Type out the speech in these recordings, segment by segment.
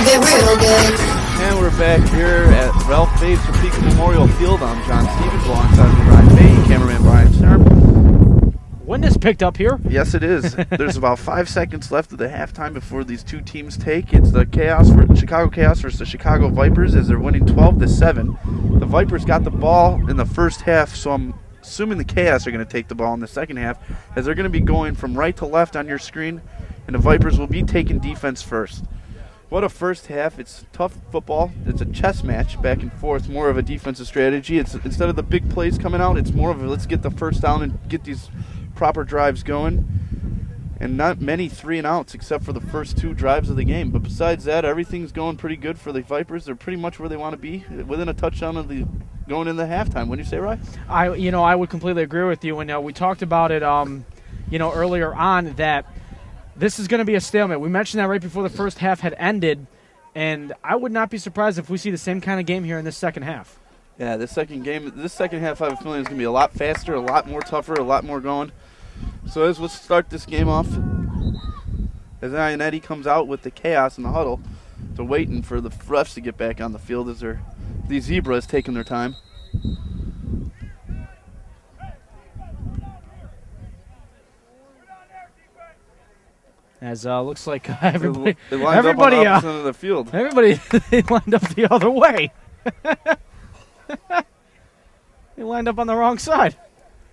get real good. And we're back here at Ralph Bates Topeka Memorial Field. I'm John Stevens alongside me, Ryan May, cameraman Brian Sturm. Wind is picked up here. Yes, it is. There's about 5 seconds left of the halftime before these two teams take. It's the Chicago Chaos versus the Chicago Vipers as they're winning 12-7. The Vipers got the ball in the first half, so I'm assuming the Chaos are going to take the ball in the second half, as they're going to be going from right to left on your screen, and the Vipers will be taking defense first. What a first half. It's tough football. It's a chess match back and forth, more of a defensive strategy. It's instead of the big plays coming out, it's more of a let's get the first down and get these proper drives going. And not many 3-and-outs except for the first 2 drives of the game. But besides that, everything's going pretty good for the Vipers. They're pretty much where they want to be, within a touchdown of the going into halftime. What do you say, Ryan? I would completely agree with you. And we talked about it, earlier on that this is going to be a stalemate. We mentioned that right before the first half had ended, and I would not be surprised if we see the same kind of game here in this second half. Yeah, this second half, I have a feeling is going to be a lot faster, a lot more tougher, a lot more going. So let's start this game off. As Ionetti comes out with the Chaos in the huddle, they're waiting for the refs to get back on the field as these Zebras taking their time. As looks like everybody they lined up on the opposite end of the field. Everybody they lined up the other way. They lined up on the wrong side,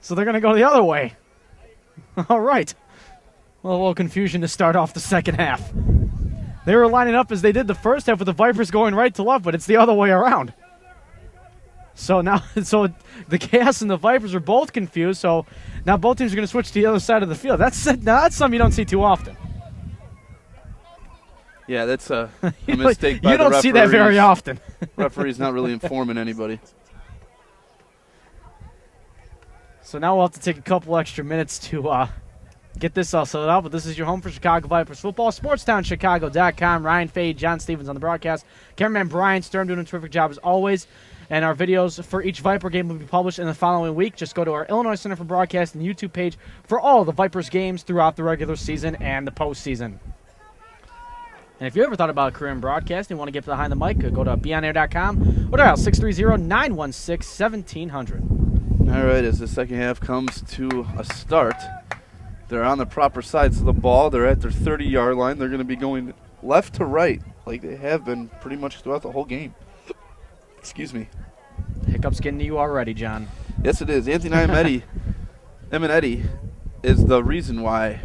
so they're going to go the other way. All right. Well, a little confusion to start off the second half. They were lining up as they did the first half with the Vipers going right to left, but it's the other way around. So now, the Chaos and the Vipers are both confused. So now both teams are going to switch to the other side of the field. That's something you don't see too often. Yeah, that's a mistake by the referees. You don't see that very often. Referee's not really informing anybody. So now we'll have to take a couple extra minutes to get this all sorted out. But this is your home for Chicago Vipers football. SportsTownChicago.com. Ryan Fade, John Stevens on the broadcast. Cameraman Brian Sturm doing a terrific job as always. And our videos for each Viper game will be published in the following week. Just go to our Illinois Center for Broadcasting YouTube page for all the Vipers games throughout the regular season and the postseason. And if you ever thought about a career in broadcasting and want to get behind the mic, go to beonair.com or dial 630-916-1700. All right, as the second half comes to a start, they're on the proper sides of the ball. They're at their 30-yard line. They're going to be going left to right like they have been pretty much throughout the whole game. Excuse me. Hiccups getting to you already, John. Yes, it is. Anthony Ionetti is the reason why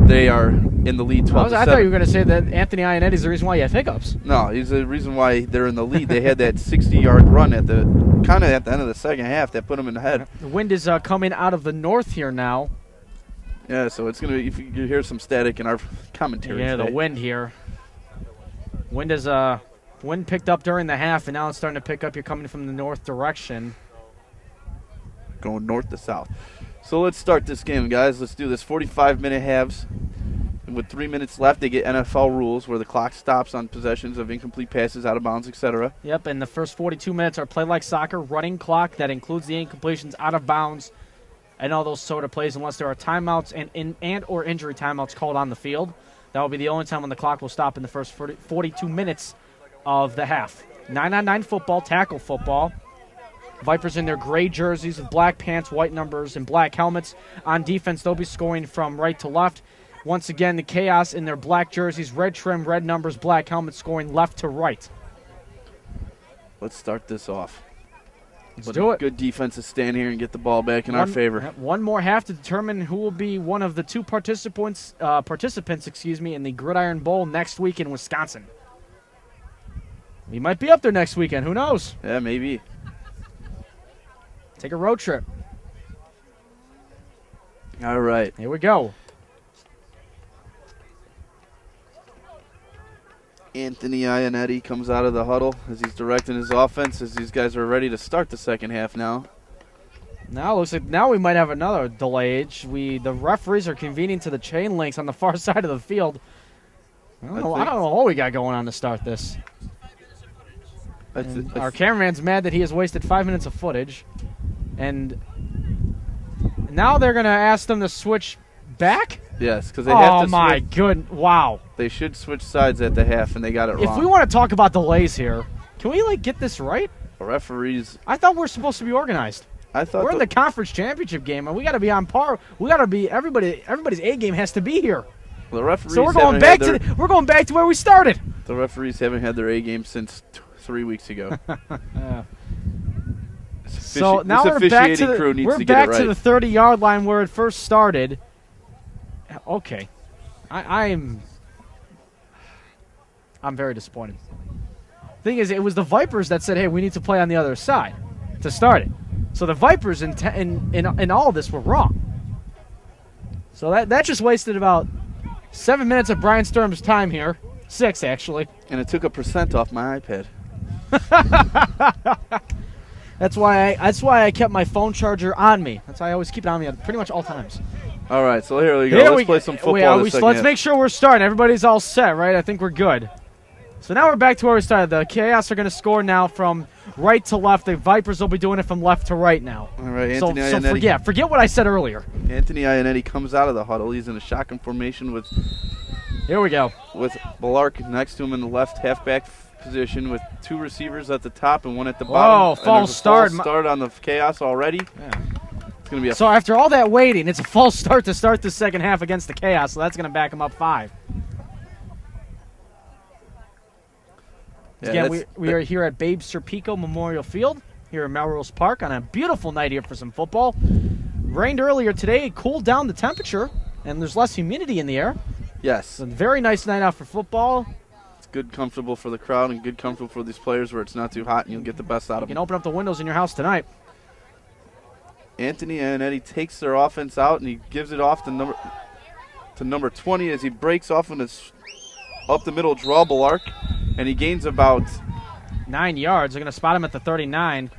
they are in the lead 12-7. I thought you were going to say that Anthony Ionetti is the reason why you have hiccups. No, he's the reason why they're in the lead. They had that 60-yard run at the end of the second half that put them in the head. The wind is coming out of the north here now. Yeah, so it's going to be, if you hear some static in our commentary. Yeah, today. the wind here. Wind picked up during the half, and now it's starting to pick up. You're coming from the north direction. Going north to south. So let's start this game, guys. Let's do this. 45-minute halves. And with 3 minutes left, they get NFL rules where the clock stops on possessions of incomplete passes, out of bounds, etc. Yep, and the first 42 minutes are play like soccer, running clock. That includes the incompletions, out of bounds, and all those sort of plays unless there are timeouts and or injury timeouts called on the field. That will be the only time when the clock will stop in the first 42 minutes of the half. 9-on-9 football, tackle football. Vipers in their gray jerseys with black pants, white numbers, and black helmets. On defense, they'll be scoring from right to left. Once again, the Chaos in their black jerseys, red trim, red numbers, black helmets, scoring left to right. Let's start this off. Let's do it. Good defense to stand here and get the ball back in our favor. One more half to determine who will be one of the two participants, in the Gridiron Bowl next week in Wisconsin. We might be up there next weekend. Who knows? Yeah, maybe. Take a road trip. All right. Here we go. Anthony Ionetti comes out of the huddle as he's directing his offense as these guys are ready to start the second half now. Now it looks like we might have another delay. The referees are convening to the chain links on the far side of the field. I don't know what we got going on to start this. Our cameraman's mad that he has wasted 5 minutes of footage. And now they're going to ask them to switch back? Yes, because they have to my good. Wow. They should switch sides at the half, and they got it wrong. If we want to talk about delays here, can we get this right? The referees. I thought we're supposed to be organized. I thought we're in the conference championship game, and we got to be on par. We got to be everybody's A game has to be here. The referees. So we're going back to where we started. The referees haven't had their A game since 3 weeks ago. So now we're back to the 30-yard line where it first started. Okay, I'm very disappointed. Thing is, it was the Vipers that said, "Hey, we need to play on the other side to start it." So the Vipers in all of this were wrong. So that just wasted about 7 minutes of Brian Sturm's time here. 6, actually. And it took 1% off my iPad. That's why I kept my phone charger on me. That's why I always keep it on me at pretty much all times. All right, so here we go. Let's play some football. Let's make sure we're starting. Everybody's all set, right? I think we're good. So now we're back to where we started. The Chaos are going to score now from right to left. The Vipers will be doing it from left to right now. All right, Anthony Ionetti. Forget what I said earlier. Anthony Ionetti comes out of the huddle. He's in a shotgun formation with. Here we go. With Balark next to him in the left halfback position with 2 receivers at the top and 1 at the bottom. Oh, false start. False start on the Chaos already. Yeah. It's going to be so after all that waiting, it's a false start to start the second half against the Chaos. So that's going to back them up 5. Yeah, Again, we are here at Babe Serpico Memorial Field here in Melrose Park on a beautiful night here for some football. Rained earlier today. It cooled down the temperature, and there's less humidity in the air. Yes. It's a very nice night out for football. It's good, comfortable for the crowd and good, comfortable for these players where it's not too hot and you'll get the best out of them. You can open up the windows in your house tonight. Anthony Ionetti takes their offense out and he gives it off to number 20 as he breaks off on his up the middle draw Balark, and he gains about 9 yards. They're going to spot him at the 39.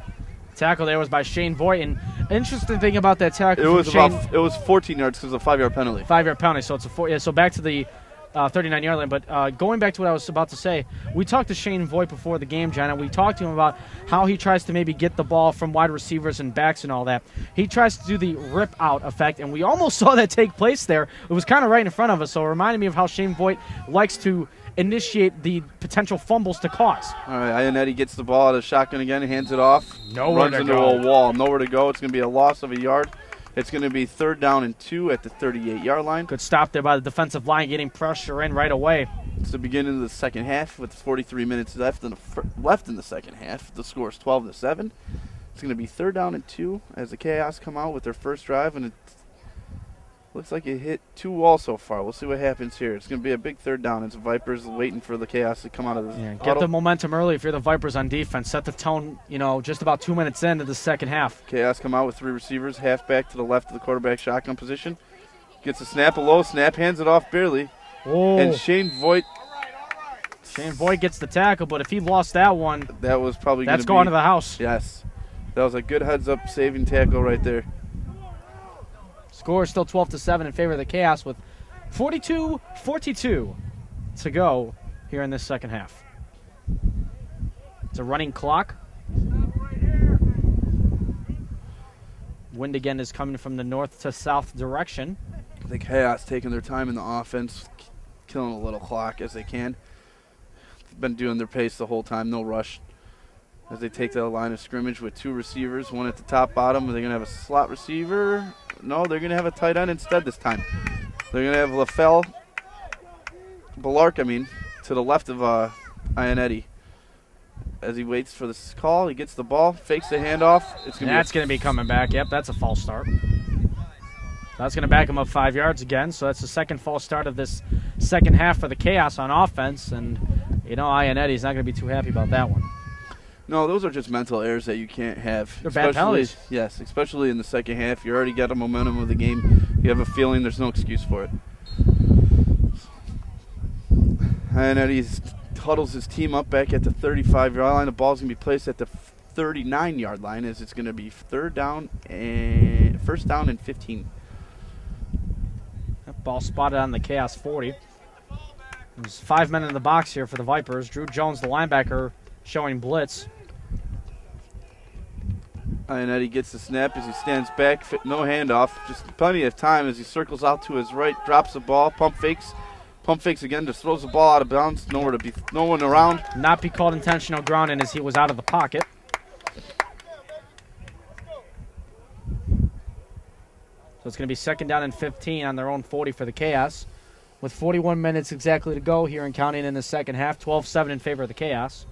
Tackle there was by Shane Voigt. And interesting thing about that tackle, it was 14 yards because of a 5-yard penalty. 5-yard penalty, so it's a 4. Yeah, so back to the 39-yard line. But going back to what I was about to say, we talked to Shane Voigt before the game, John, and we talked to him about how he tries to maybe get the ball from wide receivers and backs and all that. He tries to do the rip-out effect, and we almost saw that take place there. It was kind of right in front of us, so it reminded me of how Shane Voigt likes to initiate the potential fumbles to cause. All right, Ionetti gets the ball out of shotgun again, hands it off, runs into a wall. Nowhere to go. It's going to be a loss of a yard. It's going to be 3rd down and 2 at the 38-yard line. Good stop there by the defensive line, getting pressure in right away. It's the beginning of the second half with 43 minutes left in the second half. The score is 12-7. It's going to be 3rd down and 2 as the Chaos come out with their first drive, and it looks like it hit 2 walls so far. We'll see what happens here. It's going to be a big 3rd down. It's the Vipers waiting for the Chaos to come out of this huddle. Get the momentum early if you're the Vipers on defense. Set the tone, just about 2 minutes into the second half. Chaos come out with 3 receivers, halfback to the left of the quarterback shotgun position. Gets a snap, a low snap, hands it off barely. Oh. And Shane Voigt gets the tackle, but if he lost that one, that was probably that's going to the house. Yes. That was a good heads-up saving tackle right there. Score is still 12-7 in favor of the Chaos with 42-42 to go here in this second half. It's a running clock. Wind again is coming from the north to south direction. The Chaos taking their time in the offense, killing a little clock as they can. They've been doing their pace the whole time, no rush. As they take the line of scrimmage with 2 receivers, 1 at the top bottom. Are they going to have a slot receiver? No, they're going to have a tight end instead this time. They're going to have Balark, to the left of Ionetti. As he waits for this call, he gets the ball, fakes the handoff. That's going to be coming back. Yep, that's a false start. That's going to back him up 5 yards again. So that's the second false start of this second half for the Chaos on offense. And, Ionetti's not going to be too happy about that one. No, those are just mental errors that you can't have. They're bad penalties. Yes, especially in the second half. You already got the momentum of the game. You have a feeling there's no excuse for it. Ionetti huddles his team up back at the 35-yard line. The ball's going to be placed at the 39-yard line as it's going to be first down and 15. That ball spotted on the Chaos 40. There's 5 men in the box here for the Vipers. Drew Jones, the linebacker, showing blitz. Ionetti gets the snap as he stands back, no handoff, just plenty of time as he circles out to his right, drops the ball, pump fakes again, just throws the ball out of bounds, no one around. Not be called intentional grounding as he was out of the pocket. So it's going to be 2nd down and 15 on their own 40 for the Chaos. With 41 minutes exactly to go here and counting in the second half, 12-7 in favor of the Chaos.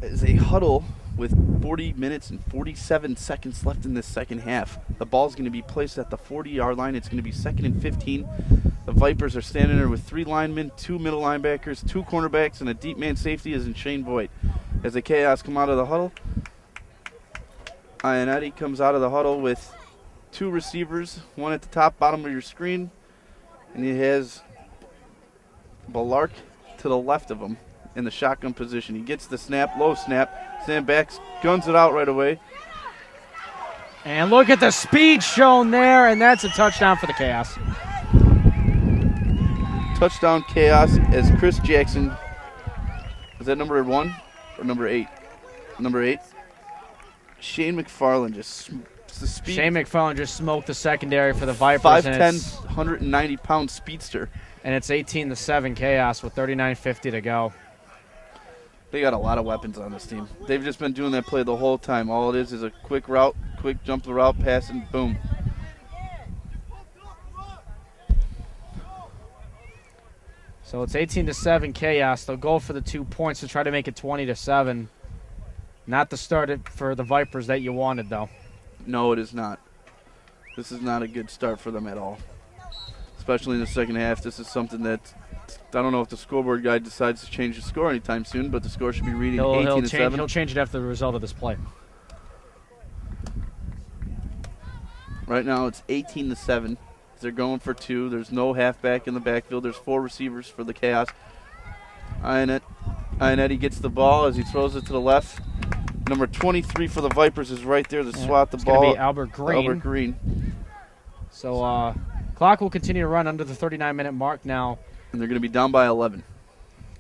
It's a huddle with 40 minutes and 47 seconds left in this second half. The ball's going to be placed at the 40-yard line. It's going to be 2nd and 15. The Vipers are standing there with 3 linemen, 2 middle linebackers, 2 cornerbacks, and a deep man safety is in Shane Voigt. As the Chaos come out of the huddle, Ionetti comes out of the huddle with 2 receivers, one at the top, bottom of your screen, and he has Balark to the left of him in the shotgun position. He gets the snap, low snap, stand back, guns it out right away. And look at the speed shown there, and that's a touchdown for the Chaos. Touchdown Chaos as Chris Jackson, is that number 1 or number 8? Number 8. Shane McFarland Shane McFarland just smoked the secondary for the Vipers. 5'10", 190-pound speedster. And it's 18-7 Chaos with 39:50 to go. They got a lot of weapons on this team. They've just been doing that play the whole time. All it is a quick route, quick jump the route, pass, and boom. So it's 18-7 Chaos. They'll go for the 2 points to try to make it 20-7. Not the start for the Vipers that you wanted, though. No, it is not. This is not a good start for them at all. Especially in the second half. This is something that I don't know if the scoreboard guy decides to change the score anytime soon, but the score should be reading 18-7. He'll change it after the result of this play. Right now it's 18-7. They're going for 2. There's no halfback in the backfield. There's 4 receivers for the Chaos. Ionetti gets the ball as he throws it to the left. Number 23 for the Vipers is right there to swat the ball. It's going to be Albert Green. Albert Green. So clock will continue to run under the 39-minute mark now. And they're going to be down by 11.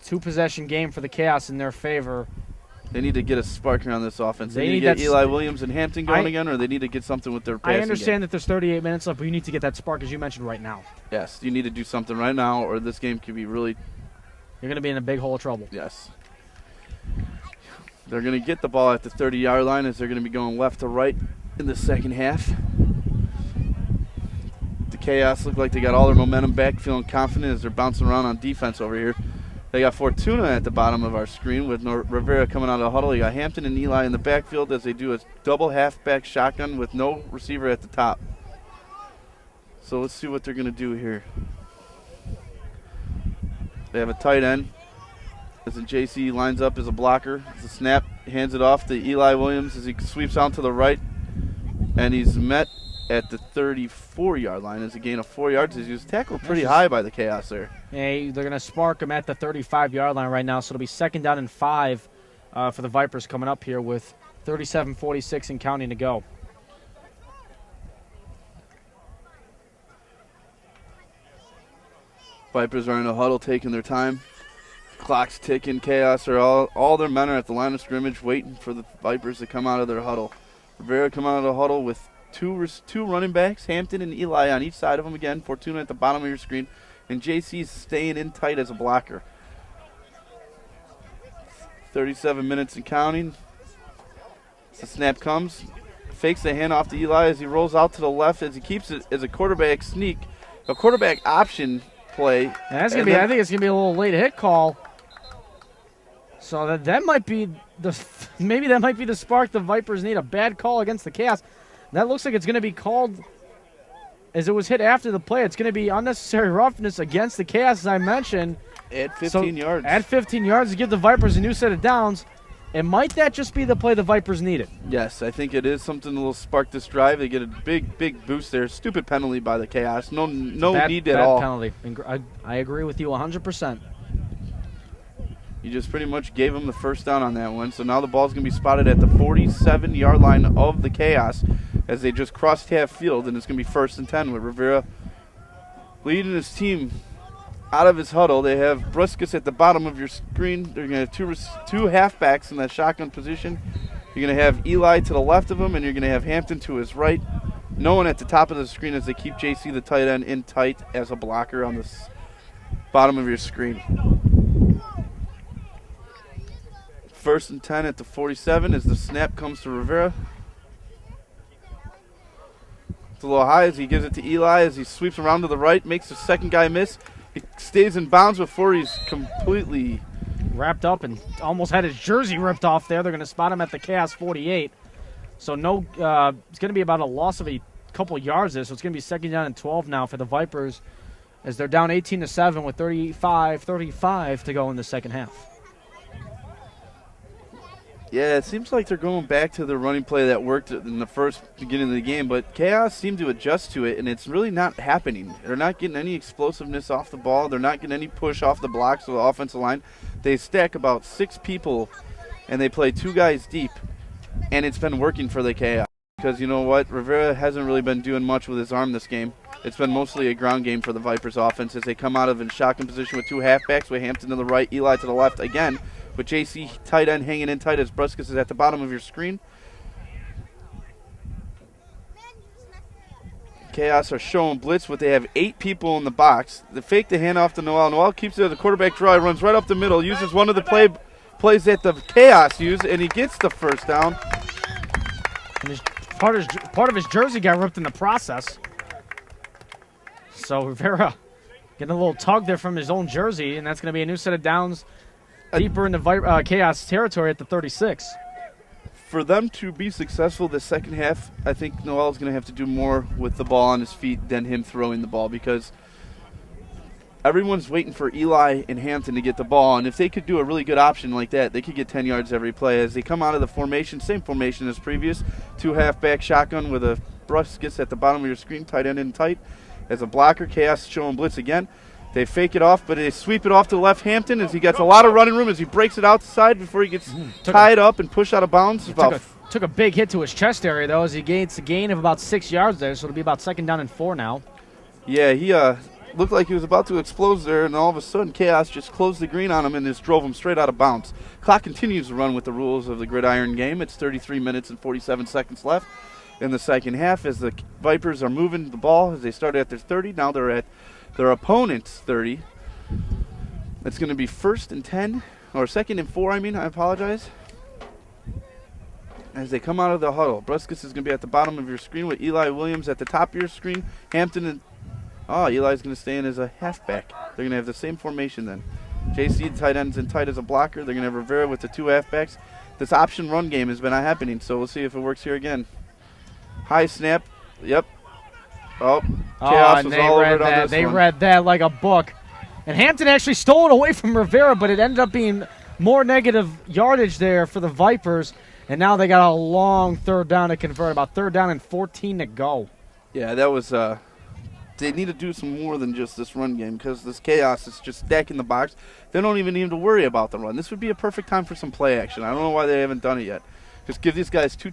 2-possession game for the Chaos in their favor. They need to get a spark on this offense. They need to get Eli Williams and Hampton going again, or they need to get something with their passing I understand game. That there's 38 minutes left, but you need to get that spark, as you mentioned, right now. Yes, you need to do something right now, or this game could be really... You're going to be in a big hole of trouble. Yes. They're going to get the ball at the 30-yard line as they're going to be going left to right in the second half. The Chaos look like they got all their momentum back, feeling confident as they're bouncing around on defense over here. They got Fortuna at the bottom of our screen with Rivera coming out of the huddle. They got Hampton and Eli in the backfield as they do a double halfback shotgun with no receiver at the top. So let's see what they're going to do here. They have a tight end. As the JC lines up as a blocker. As a snap, hands it off to Eli Williams as he sweeps out to the right. And he's met at the 34-yard line as a gain of 4 yards. He was tackled pretty high by the Chaos there. Hey, they're going to spark him at the 35-yard line right now, so it'll be 2nd down and 5 for the Vipers coming up here with 37:46 and counting to go. Vipers are in a huddle taking their time. Clock's ticking. Chaos are all their men are at the line of scrimmage waiting for the Vipers to come out of their huddle. Rivera come out of the huddle with two running backs, Hampton and Eli on each side of them again. Fortuna at the bottom of your screen. And JC's staying in tight as a blocker. 37 minutes and counting. As the snap comes. Fakes the handoff to Eli as he rolls out to the left as he keeps it as a quarterback sneak. A quarterback option play. And that's gonna be. I think it's gonna be a little late hit call. So that might be maybe that might be the spark the Vipers need. A bad call against the Chaos. That looks like it's gonna be called as it was hit after the play. It's gonna be unnecessary roughness against the Chaos, as I mentioned. At 15 yards. At 15 yards to give the Vipers a new set of downs. And might that just be the play the Vipers needed? Yes, I think it is something that will spark this drive. They get a big boost there. Stupid penalty by the Chaos. No need at all. Bad penalty. I agree with you 100%. You just pretty much gave them the first down on that one. So now the ball's going to be spotted at the 47-yard line of the Chaos as they just crossed half field, and it's going to be 1st and 10 with Rivera leading his team out of his huddle. They have Bruskus at the bottom of your screen. They're going to have two halfbacks in that shotgun position. You're going to have Eli to the left of him, and you're going to have Hampton to his right. No one at the top of the screen as they keep JC, the tight end, in tight as a blocker on the bottom of your screen. 1st and 10 at the 47 as the snap comes to Rivera. It's a little high as he gives it to Eli as he sweeps around to the right, makes the second guy miss. He stays in bounds before he's completely wrapped up and almost had his jersey ripped off there. They're going to spot him at the Chaos 48. So it's going to be about a loss of a couple yards there. So it's going to be 2nd down and 12 now for the Vipers as they're down 18-7 with 35 to go in the second half. Yeah, it seems like they're going back to the running play that worked in the first beginning of the game, but Chaos seemed to adjust to it, and it's really not happening. They're not getting any explosiveness off the ball. They're not getting any push off the blocks of the offensive line. They stack about 6 people, and they play 2 guys deep, and it's been working for the Chaos. Because you know what? Rivera hasn't really been doing much with his arm this game. It's been mostly a ground game for the Vipers offense as they come out of in shotgun position with 2 halfbacks, with Hampton to the right, Eli to the left again, with JC tight end hanging in tight as Bruskus is at the bottom of your screen. Chaos are showing blitz, but they have 8 people in the box. They fake the handoff to Noel. Noel keeps it at the quarterback draw. He runs right up the middle, uses one of the plays that the Chaos use, and he gets the first down. And part of his jersey got ripped in the process. So Rivera getting a little tug there from his own jersey, and that's going to be a new set of downs deeper in the Chaos territory at the 36. For them to be successful this second half, I think Noel's going to have to do more with the ball on his feet than him throwing the ball, because everyone's waiting for Eli and Hampton to get the ball, and if they could do a really good option like that, they could get 10 yards every play. As they come out of the formation, same formation as previous, 2 halfback shotgun with a Bruskus at the bottom of your screen, tight end in tight. As a blocker, Chaos showing blitz again. They fake it off, but they sweep it off to the left Hampton as he gets a lot of running room as he breaks it outside before he gets tied up and pushed out of bounds. Took a big hit to his chest area, though, as he gains a gain of about 6 yards there, so it'll be about 2nd down and 4 now. Yeah, he looked like he was about to explode there, and all of a sudden Chaos just closed the green on him and just drove him straight out of bounds. Clock continues to run with the rules of the gridiron game. It's 33 minutes and 47 seconds left in the second half as the Vipers are moving the ball as they started at their 30. Now they're at their opponent's 30. It's going to be 1st and 10, or 2nd and 4, I apologize. As they come out of the huddle, Bruskus is going to be at the bottom of your screen with Eli Williams at the top of your screen. Hampton and Eli's going to stay in as a halfback. They're going to have the same formation then. JC, tight ends in tight as a blocker. They're going to have Rivera with the 2 halfbacks. This option run game has been happening, so we'll see if it works here again. High snap. Yep. Chaos was all over it on this one. They read that like a book. And Hampton actually stole it away from Rivera, but it ended up being more negative yardage there for the Vipers. And now they got a long 3rd down to convert, about 3rd down and 14 to go. Yeah, that was they need to do some more than just this run game, because this Chaos is just stacking the box. They don't even need to worry about the run. This would be a perfect time for some play action. I don't know why they haven't done it yet. Just give these guys 2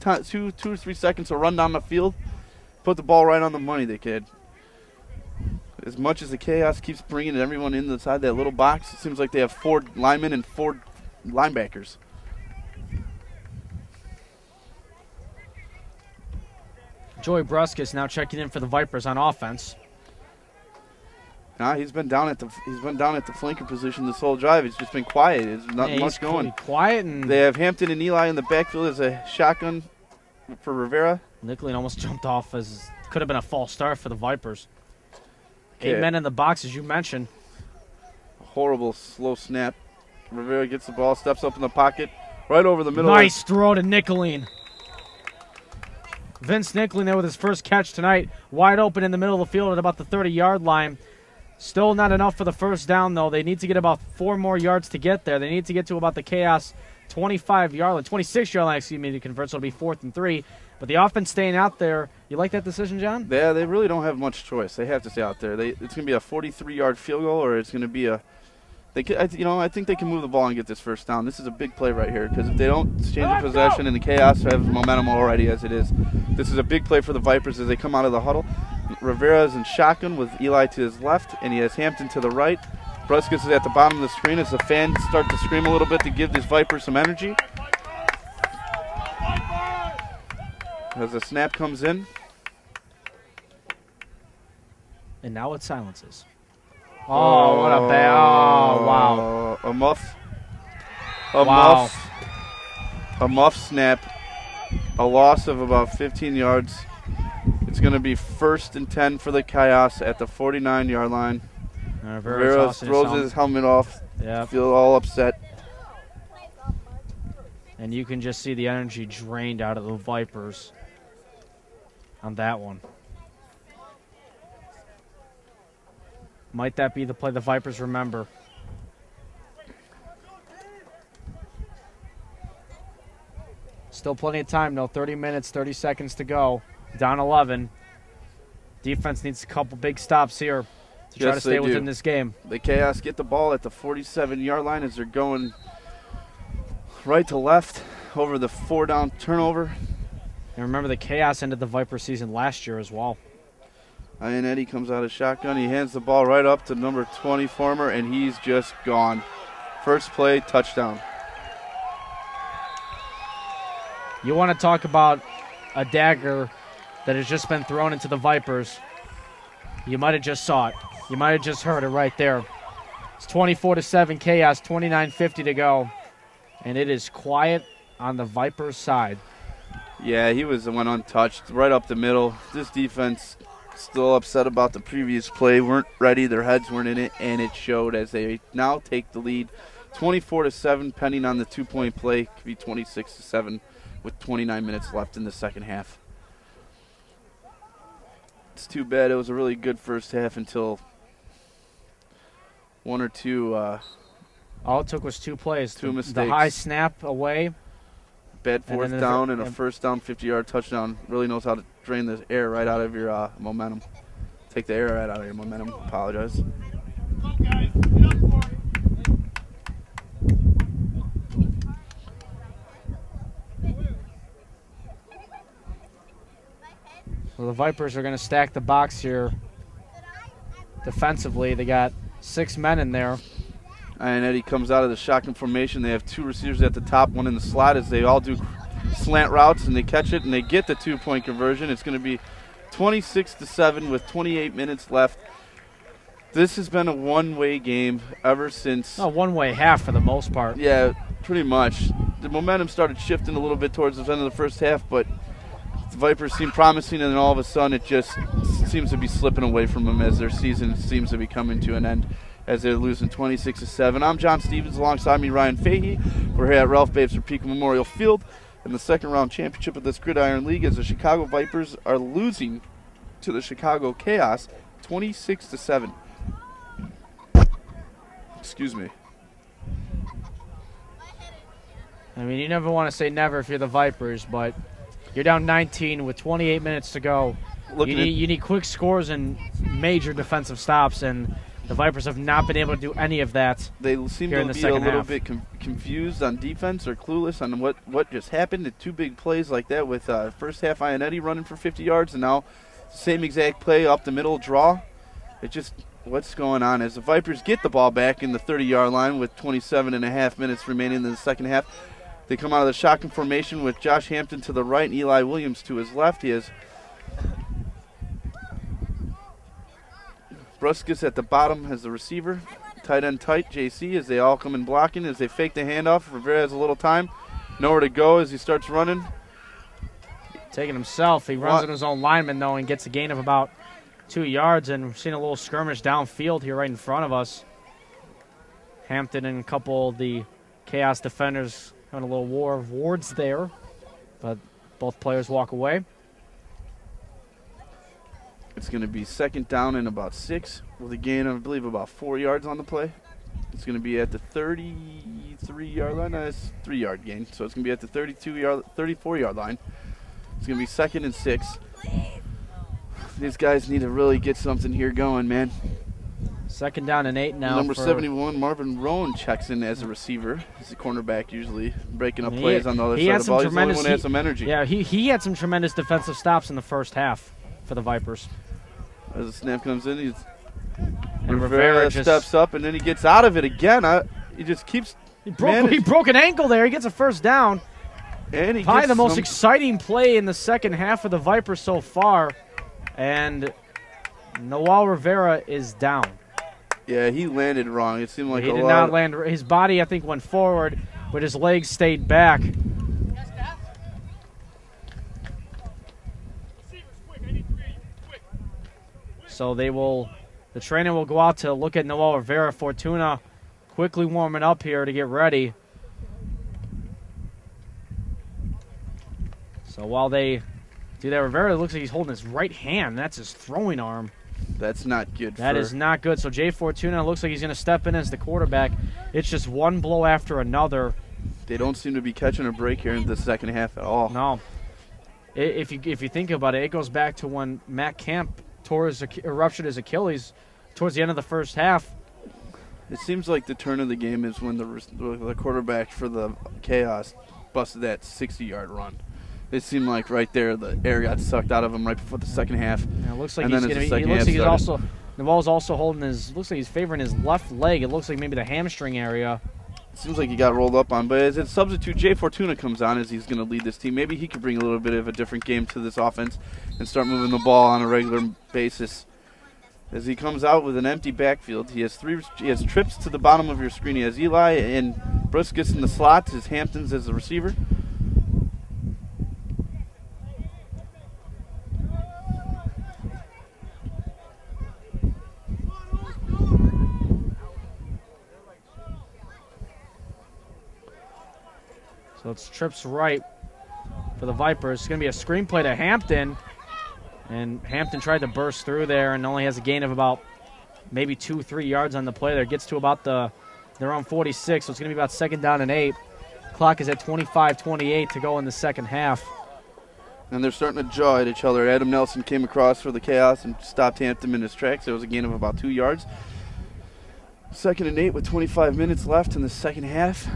or 3 seconds to run down the field. Put the ball right on the money, they kid. As much as the Chaos keeps bringing everyone inside that little box, it seems like they have 4 linemen and 4 linebackers. Joey Bruskus now checking in for the Vipers on offense. He's been down at the flanker position this whole drive. He's just been quiet. There's not much going. Quiet, and they have Hampton and Eli in the backfield as a shotgun for Rivera. Nicklin almost jumped off as could have been a false start for the Vipers. 8 men in the box, as you mentioned. A horrible slow snap. Rivera gets the ball, steps up in the pocket, right over the middle. Nice throw to Nicklin. Vince Nicklin there with his first catch tonight, wide open in the middle of the field at about the 30-yard line. Still not enough for the first down, though. They need to get about 4 more yards to get there. They need to get to about the Chaos 25-yard line, 26-yard line, to convert, so it'll be 4th and 3. But the offense staying out there, you like that decision, John? Yeah, they really don't have much choice. They have to stay out there. It's going to be a 43-yard field goal, or it's going to be a I think they can move the ball and get this first down. This is a big play right here, because if they don't exchange the possession and the Chaos have momentum already as it is, this is a big play for the Vipers as they come out of the huddle. Rivera's in shotgun with Eli to his left, and he has Hampton to the right. Bruskus is at the bottom of the screen as the fans start to scream a little bit to give these Vipers some energy. As the snap comes in. And now it silences. Oh, what a bad. Oh, wow. A muff. Wow. A muff snap. A loss of about 15 yards. It's going to be 1st and 10 for the Chaos at the 49-yard line. Rivera throws his helmet off. Yeah. Feel all upset. And you can just see the energy drained out of the Vipers on that one. Might that be the play the Vipers remember? Still plenty of time, though. 30 minutes, 30 seconds to go. Down 11. Defense needs a couple big stops here to try to stay within this game. The Chaos get the ball at the 47-yard line as they're going right to left over the 4-down turnover. And remember, the Chaos ended the Viper season last year as well. Eddie comes out of shotgun. He hands the ball right up to number 20, Farmer, and he's just gone. First play, touchdown. You want to talk about a dagger that has just been thrown into the Vipers. You might have just saw it. You might have just heard it right there. It's 24-7 Chaos, 29:50 to go. And it is quiet on the Vipers side. Yeah, he went untouched, right up the middle. This defense still upset about the previous play, weren't ready, their heads weren't in it, and it showed as they now take the lead 24-7, pending on the 2-point play. Could be 26-7 with 29 minutes left in the second half. It's too bad. It was a really good first half until one or two. All it took was 2 plays. Two mistakes. The high snap away. Bad fourth down and a first down 50-yard touchdown. Really knows how to drain the air right out of your momentum. Take the air right out of your momentum. Apologize. So the Vipers are going to stack the box here defensively. They got 6 men in there. And Eddie comes out of the shotgun formation. They have 2 receivers at the top, 1 in the slot, as they all do slant routes, and they catch it, and they get the 2-point conversion. It's going to be 26-7 with 28 minutes left. This has been a one-way game ever since. Oh, one-way half for the most part. Yeah, pretty much. The momentum started shifting a little bit towards the end of the first half, but the Vipers seem promising, and then all of a sudden it just seems to be slipping away from them as their season seems to be coming to an end, as they're losing 26-7. I'm John Stevens, alongside me Ryan Fahey. We're here at Ralph Babes Topeka Memorial Field in the second-round championship of this Gridiron League, as the Chicago Vipers are losing to the Chicago Chaos 26-7. Excuse me. I mean, you never want to say never if you're the Vipers, but you're down 19 with 28 minutes to go. You need quick scores and major defensive stops, and the Vipers have not been able to do any of that. They seem to be a little bit confused on defense or clueless on what just happened. The 2 big plays like that with first half Eddie running for 50 yards, and now same exact play up the middle draw. It just, what's going on? As the Vipers get the ball back in the 30-yard line with 27.5 minutes remaining in the second half, they come out of the shotgun formation with Josh Hampton to the right and Eli Williams to his left. He has Bruskus at the bottom as the receiver. Tight end tight, JC, as they all come in blocking, as they fake the handoff. Rivera has a little time. Nowhere to go as he starts running. Taking himself. He runs in his own lineman, though, and gets a gain of about 2 yards. And we're seeing a little skirmish downfield here right in front of us. Hampton and a couple of the Chaos defenders having a little war of words there. But both players walk away. It's going to be second down and about 6 with a gain of, I believe, about 4 yards on the play. It's going to be at the 33-yard line. That's 3-yard gain. So it's going to be at the 34-yard line. It's going to be second and 6. These guys need to really get something here going, man. Second down and 8 now. Number 71, Marvin Rowan, checks in as a receiver. He's a cornerback usually, breaking up plays on the other side of the ball. He's the only one that has some energy. Yeah, he had some tremendous defensive stops in the first half for the Vipers. As the snap comes in, And Rivera just steps up, and then he gets out of it again. He just keeps. He broke an ankle there. He gets a first down. And he Probably gets the most exciting play in the second half of the Vipers so far. And Noel Rivera is down. Yeah, he landed wrong. It seemed like he did not land. His body, I think, went forward, but his legs stayed back. So the trainer will go out to look at Noel Rivera. Fortuna quickly warming up here to get ready. So while they do that, Rivera looks like he's holding his right hand. That's his throwing arm. That's not good. That is not good. So Jay Fortuna looks like he's going to step in as the quarterback. It's just one blow after another. They don't seem to be catching a break here in the second half at all. No. If you think about it, it goes back to when Matt Camp ruptured his Achilles towards the end of the first half. It seems like the turn of the game is when the quarterback for the Chaos busted that 60-yard run. It seemed like right there the air got sucked out of him right before the second half. Yeah, it looks like Noel's also holding looks like he's favoring his left leg. It looks like maybe the hamstring area. It seems like he got rolled up on. But as a substitute, Jay Fortuna comes on as he's going to lead this team. Maybe he could bring a little bit of a different game to this offense and start moving the ball on a regular basis. As he comes out with an empty backfield, he has trips to the bottom of your screen. He has Eli and Briskus in the slots, his Hamptons as the receiver. So it's trips right for the Vipers. It's going to be a screen play to Hampton. And Hampton tried to burst through there and only has a gain of about maybe 2-3 yards on the play there. Gets to about their own 46, so it's going to be about 2nd down and 8. Clock is at 25-28 to go in the second half. And they're starting to jaw at each other. Adam Nelson came across for the Chaos and stopped Hampton in his tracks. It was a gain of about 2 yards. 2nd and 8 with 25 minutes left in the second half.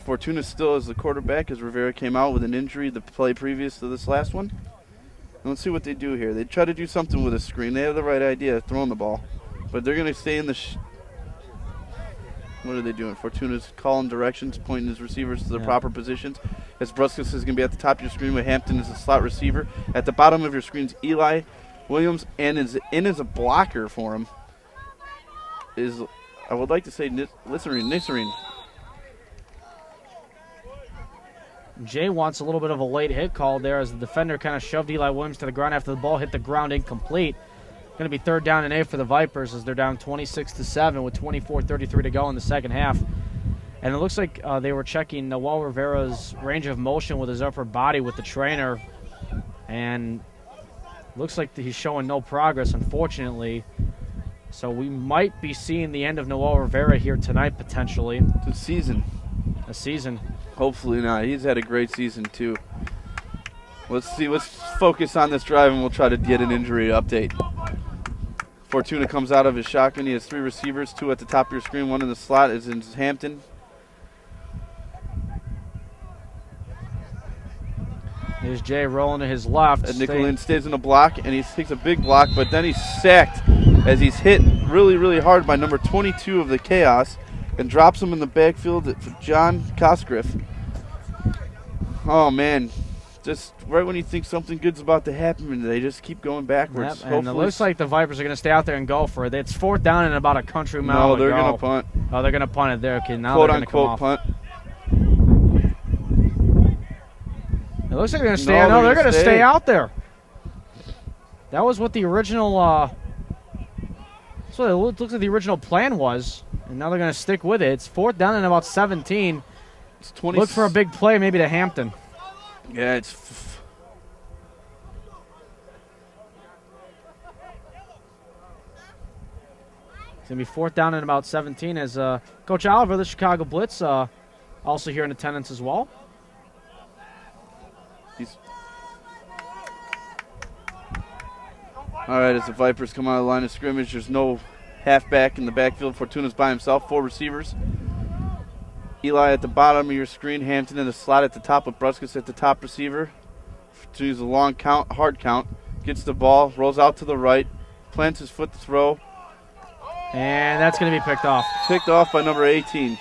Fortuna still is the quarterback as Rivera came out with an injury the play previous to this last one. And let's see what they do here. They try to do something with a screen. They have the right idea, throwing the ball. But they're going to stay in the what are they doing? Fortuna's calling directions, pointing his receivers to the proper positions. As Bruskus is going to be at the top of your screen with Hampton as a slot receiver. At the bottom of your screen is Eli Williams, and is in as a blocker for him is, I would like to say, Nisserine. Jay wants a little bit of a late hit call there as the defender kind of shoved Eli Williams to the ground after the ball hit the ground incomplete. Going to be 3rd down and 8 for the Vipers as they're down 26-7 with 24:33 to go in the second half. And it looks like they were checking Noel Rivera's range of motion with his upper body with the trainer. And looks like he's showing no progress, unfortunately. So we might be seeing the end of Noel Rivera here tonight, potentially. The season. A season. Hopefully not. He's had a great season, too. Let's see. Let's focus on this drive, and we'll try to get an injury update. Fortuna comes out of his shotgun. He has 3 receivers, 2 at the top of your screen. 1 in the slot is in Hampton. Here's Jay rolling to his left. And Nicholin stays in the block, and he takes a big block, but then he's sacked as he's hit really, really hard by number 22 of the Chaos and drops him in the backfield for John Cosgriff. Oh, man. Just right when you think something good's about to happen, they just keep going backwards. Yep, and it looks like the Vipers are going to stay out there and go for it. It's 4th down and about a country mile No, to they're go. going to punt. Oh, they're going to punt it there. Okay, now Quote they're going to come unquote off. punt. It looks like they're going to stay. No, they're going to stay out there. That was what the original. That's what it looks like the original plan was, and now they're going to stick with it. It's 4th down and about 17. It's 20. Look for a big play, maybe to Hampton. Yeah, it's. It's going to be 4th down and about 17 as Coach Oliver, the Chicago Blitz, also here in attendance as well. All right, as the Vipers come out of the line of scrimmage, there's no halfback in the backfield. Fortuna's by himself, 4 receivers. Eli at the bottom of your screen, Hampton in the slot at the top with Bruskus at the top receiver. Fortuna's a long count, hard count. Gets the ball, rolls out to the right, plants his foot to throw. And that's going to be picked off. Picked off by number 18.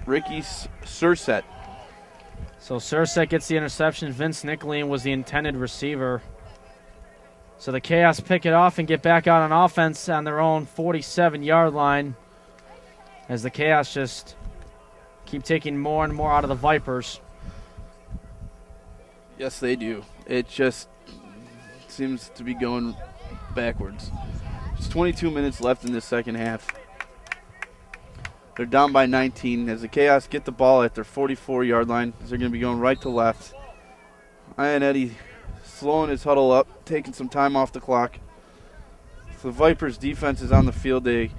Ricky Surset. So Surset gets the interception. Vince Nicolene was the intended receiver. So the Chaos pick it off and get back out on offense on their own 47-yard line as the Chaos just keep taking more and more out of the Vipers. Yes, they do. It just seems to be going backwards. There's 22 minutes left in the second half. They're down by 19 as the Chaos get the ball at their 44-yard line. As they're going to be going right to left. Ionetti slowing his huddle up, taking some time off the clock. So the Vipers' defense is on the field. They've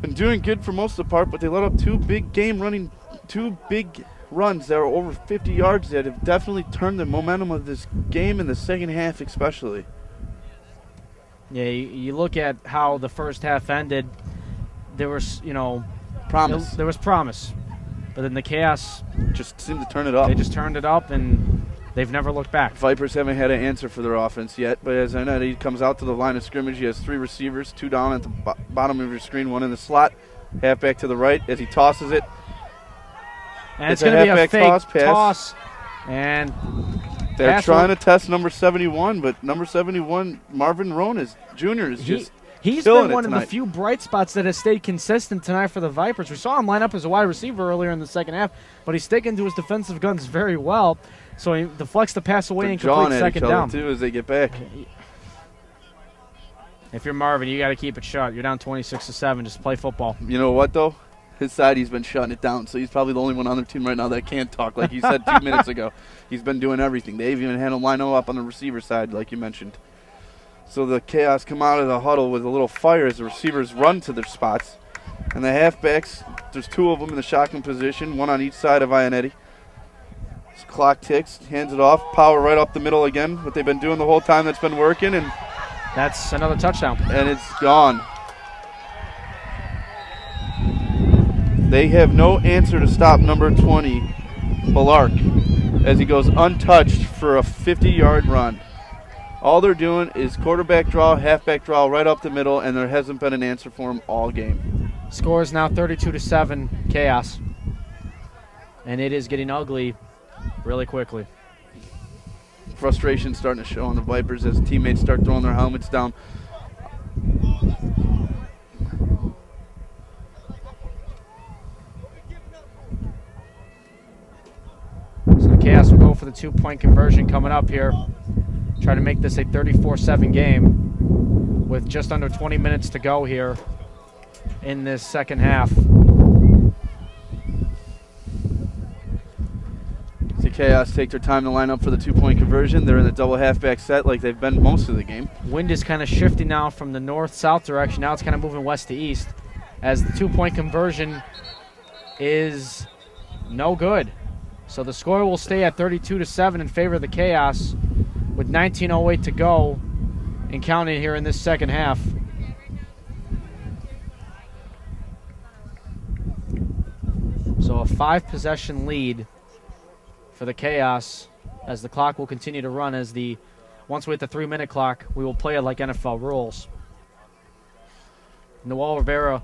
been doing good for most of the part, but they let up two big runs that are over 50 yards that have definitely turned the momentum of this game in the second half especially. Yeah, you look at how the first half ended. There was, promise. There was promise. But then the Chaos just seemed to turn it up. They just turned it up, and they've never looked back. Vipers haven't had an answer for their offense yet, but as Ionetti comes out to the line of scrimmage, he has three receivers, two down at the bottom of your screen, one in the slot, halfback to the right as he tosses it. And it's going to be a fake toss. And they're trying to test number 71, but number 71, Marvin Roan Jr. is just He's been one of the few bright spots that has stayed consistent tonight for the Vipers. We saw him line up as a wide receiver earlier in the second half, but he's sticking to his defensive guns very well. So he deflects the pass away and complete second down. Too as they get back. If you're Marvin, you got to keep it shut. You're down 26-7. Just play football. You know what, though? His side, he's been shutting it down, so he's probably the only one on their team right now that can't talk, like you said 2 minutes ago. He's been doing everything. They've even had him line up on the receiver side, like you mentioned. So the Chaos come out of the huddle with a little fire as the receivers run to their spots. And the halfbacks, there's two of them in the shotgun position, one on each side of Ionetti. His clock ticks, hands it off, power right up the middle again, what they've been doing the whole time that's been working. And that's another touchdown. And it's gone. They have no answer to stop number 20, Balark, as he goes untouched for a 50-yard run. All they're doing is quarterback draw, halfback draw, right up the middle, and there hasn't been an answer for him all game. Score is now 32-7, Chaos. And it is getting ugly really quickly. Frustration starting to show on the Vipers as teammates start throwing their helmets down. So the Chaos will go for the 2-point conversion coming up here. Try to make this a 34-7 game with just under 20 minutes to go here in this second half. The Chaos take their time to line up for the 2-point conversion. They're in the double halfback set like they've been most of the game. Wind is kind of shifting now from the north-south direction. Now it's kind of moving west to east as the 2-point conversion is no good. So the score will stay at 32-7 in favor of the Chaos with 19:08 to go and counting here in this second half. So a 5-possession lead for the Chaos as the clock will continue to run once we hit the 3-minute clock, we will play it like NFL rules. Noel Rivera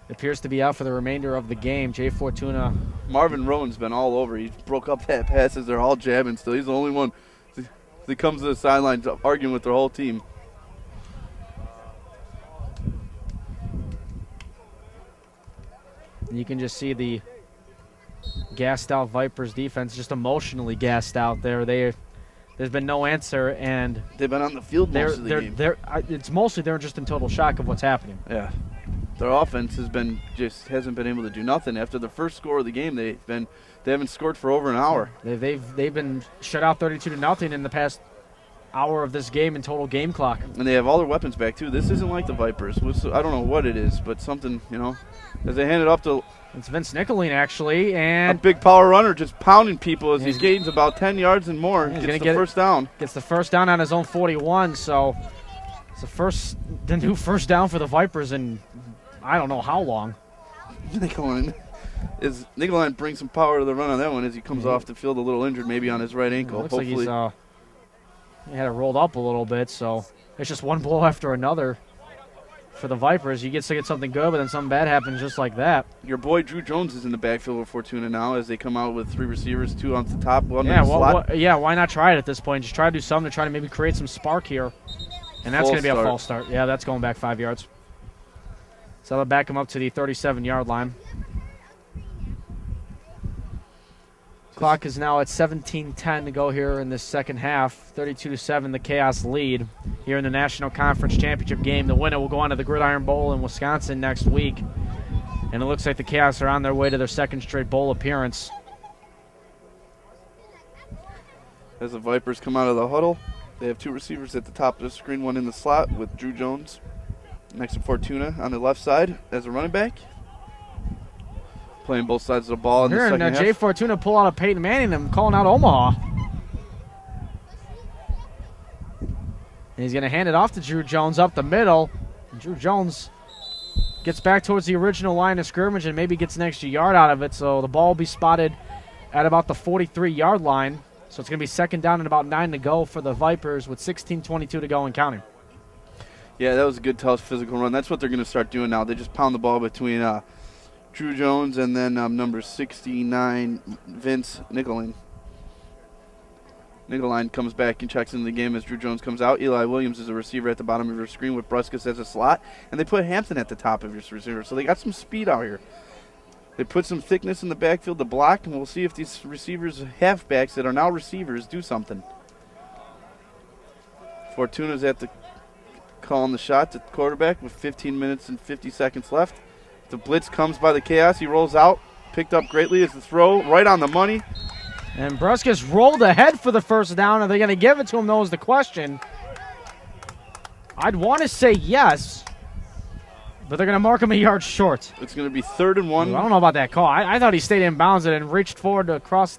appears to be out for the remainder of the game. Jay Fortuna. Marvin Rowan's been all over. He broke up that passes. They're all jabbing still. He's the only one that comes to the sidelines arguing with their whole team. You can just see the gassed out Vipers defense, just emotionally gassed out there. There's been no answer, and they've been on the field most of the game. It's mostly they're just in total shock of what's happening. Yeah, their offense hasn't been able to do nothing. After the first score of the game, they haven't scored for over an hour. They've been shut out 32-0 in the past hour of this game in total game clock. And they have all their weapons back too. This isn't like the Vipers. I don't know what it is, but something, as they hand it up to. It's Vince Nicolene, actually, and a big power runner just pounding people as he gains about 10 yards and more. Gets the first down. Gets the first down on his own 41, so it's the new first down for the Vipers in I don't know how long. Nicolene brings some power to the run on that one as he comes off the field a little injured, maybe on his right ankle. Looks hopefully. like He had it rolled up a little bit, so it's just one blow after another for the Vipers. You get to get something good, but then something bad happens just like that. Your boy Drew Jones is in the backfield with Fortuna now as they come out with 3 receivers, 2 on the top, 1 in the slot. Yeah, why not try it at this point? Just try to do something to try to maybe create some spark here. And that's going to be a false start. Yeah, that's going back 5 yards. So they'll back him up to the 37-yard line. Clock is now at 17:10 to go here in this second half. 32-7, the Chaos lead here in the National Conference Championship game. The winner will go on to the Gridiron Bowl in Wisconsin next week. And it looks like the Chaos are on their way to their second straight bowl appearance. As the Vipers come out of the huddle, they have 2 receivers at the top of the screen, 1 in the slot with Drew Jones next to Fortuna on the left side as a running back. Playing both sides of the ball in the second half. Jay Fortuna pull out a Peyton Manning and calling out Omaha. And he's going to hand it off to Drew Jones up the middle. And Drew Jones gets back towards the original line of scrimmage and maybe gets an extra yard out of it. So the ball will be spotted at about the 43-yard line. So it's going to be second down and about 9 to go for the Vipers with 16:22 to go and counting. Yeah, that was a good, tough physical run. That's what they're going to start doing now. They just pound the ball between Drew Jones and then number 69, Vince Nicoline. Nicoline comes back and checks into the game as Drew Jones comes out. Eli Williams is a receiver at the bottom of your screen with Bruskus as a slot. And they put Hampton at the top of your receiver. So they got some speed out here. They put some thickness in the backfield to block, and we'll see if these receivers, halfbacks that are now receivers, do something. Fortuna's at the calling the shot to quarterback with 15 minutes and 50 seconds left. The blitz comes by the Chaos. He rolls out, picked up greatly as the throw, right on the money. And Bruskus rolled ahead for the first down. Are they going to give it to him, though, is the question. I'd want to say yes, but they're going to mark him a yard short. It's going to be 3rd and 1. I don't know about that call. I thought he stayed in bounds and reached forward to across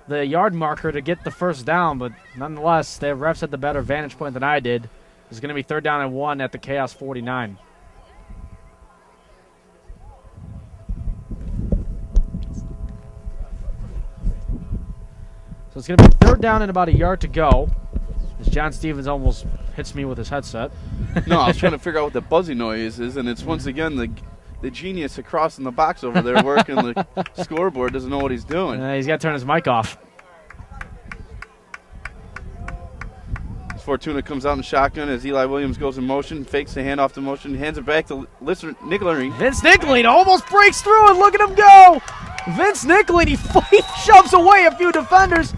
the yard marker to get the first down, but nonetheless, the refs had the better vantage point than I did. It's going to be 3rd down and 1 at the Chaos 49. So it's going to be 3rd down and about a yard to go. As John Stevens almost hits me with his headset. No, I was trying to figure out what the buzzy noise is, and it's once again the genius across in the box over there working the scoreboard doesn't know what he's doing. He's got to turn his mic off. Fortuna comes out in shotgun as Eli Williams goes in motion, fakes the handoff to motion, hands it back to Nicoline. Vince Nicoline almost breaks through, and look at him go. Vince Nicoline, he shoves away a few defenders,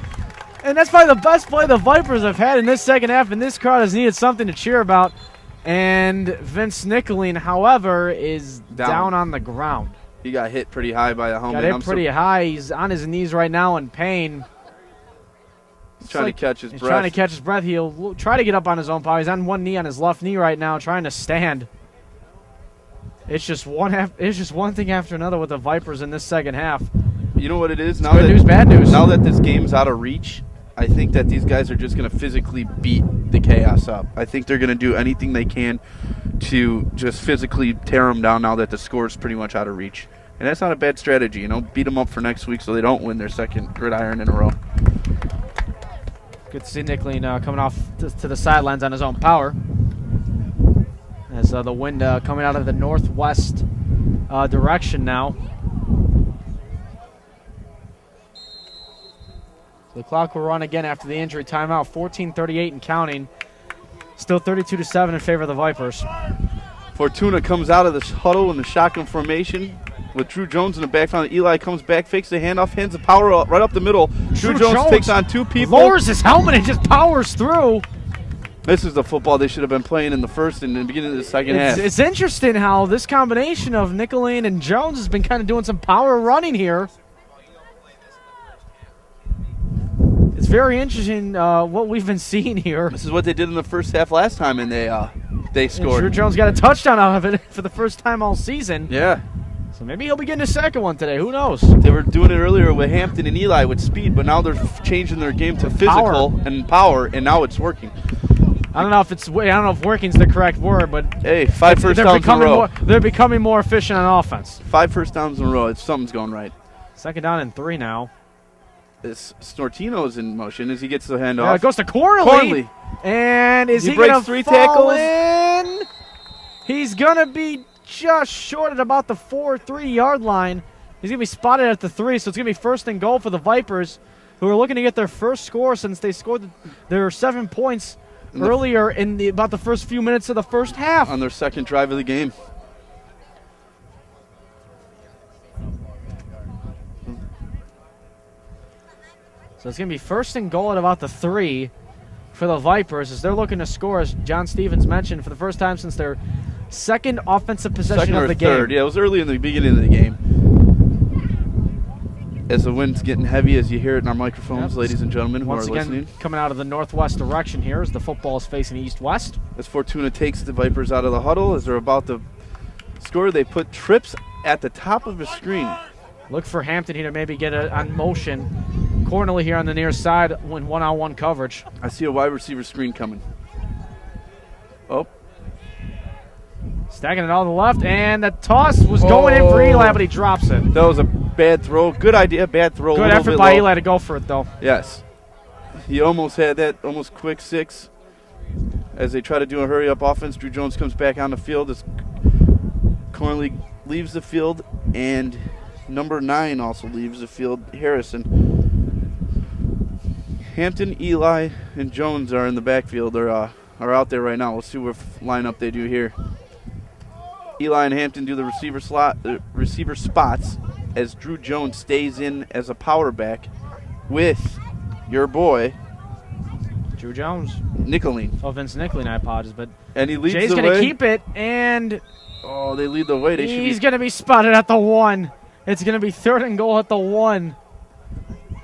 and that's probably the best play the Vipers have had in this second half, and this crowd has needed something to cheer about. And Vince Nicoline, however, is down on the ground. He got hit pretty high by the helmet. Got hit pretty high. He's on his knees right now in pain. He's trying to catch his breath. He's trying to catch his breath. He'll try to get up on his own power. He's on one knee on his left knee right now, trying to stand. It's just one thing after another with the Vipers in this second half. You know what it is? Good news, bad news. Now that this game's out of reach, I think that these guys are just going to physically beat the Chaos up. I think they're going to do anything they can to just physically tear them down now that the score's pretty much out of reach. And that's not a bad strategy, you know. Beat them up for next week so they don't win their second gridiron in a row. Good to see Nicoline coming off to the sidelines on his own power. As the wind coming out of the northwest direction now. The clock will run again after the injury timeout. 14:38 and counting. Still 32-7 in favor of the Vipers. Fortuna comes out of the huddle in the shotgun formation with Drew Jones in the backfield. Eli comes back, fakes the handoff, hands the power up, right up the middle. Drew Jones takes on 2 people. Lowers his helmet and just powers through. This is the football they should have been playing in the first and in the beginning of the second half. It's interesting how this combination of Nicoline and Jones has been kind of doing some power running here. It's very interesting what we've been seeing here. This is what they did in the first half last time, and they scored. And Drew Jones got a touchdown out of it for the first time all season. Yeah. So maybe he'll be getting a second one today. Who knows? They were doing it earlier with Hampton and Eli with speed, but now they're changing their game to physical and power, and now it's working. I don't know if working's the correct word, but hey, 5 first downs in a row. They're becoming more efficient on offense. 5 first downs in a row. Something's going right. Second down and 3 now. Stortino's in motion as he gets the handoff. It goes to Corley. Corley. And is he breaks going to 3 fall tackles. in? He's going to be just short at about the 4-3-yard line. He's going to be spotted at the 3, so it's going to be first and goal for the Vipers, who are looking to get their first score since they scored their 7 points earlier in about the first few minutes of the first half. On their second drive of the game. So it's going to be first and goal at about the 3 for the Vipers as they're looking to score, as John Stevens mentioned, for the first time since their second offensive possession Second of or the third. game. Yeah, it was early in the beginning of the game. As the wind's getting heavy, as you hear it in our microphones, ladies and gentlemen who Once are again, listening. coming out of the northwest direction here as the football is facing east-west. As Fortuna takes the Vipers out of the huddle, as they're about to score, they put trips at the top of the screen. Look for Hampton here to maybe get it on motion. Cornely here on the near side when one-on-one coverage. I see a wide receiver screen coming. Oh. Stacking it all to the left, and the toss was going in for Eli, but he drops it. That was a bad throw. Good idea, bad throw. Good effort by Eli to go for it, though. Yes. He almost had that, almost quick 6. As they try to do a hurry-up offense, Drew Jones comes back on the field as Cornley leaves the field, and number 9 also leaves the field, Harrison. Hampton, Eli, and Jones are in the backfield, are out there right now. We'll see what lineup they do here. Eli and Hampton do the receiver spots as Drew Jones stays in as a power back with your boy Drew Jones. Nicoline. Oh, Vince Nicoline, I apologize, but And he leads Jay's the going to way. keep it, and Oh, they lead the way. he's going to be spotted at the 1. It's going to be third and goal at the 1.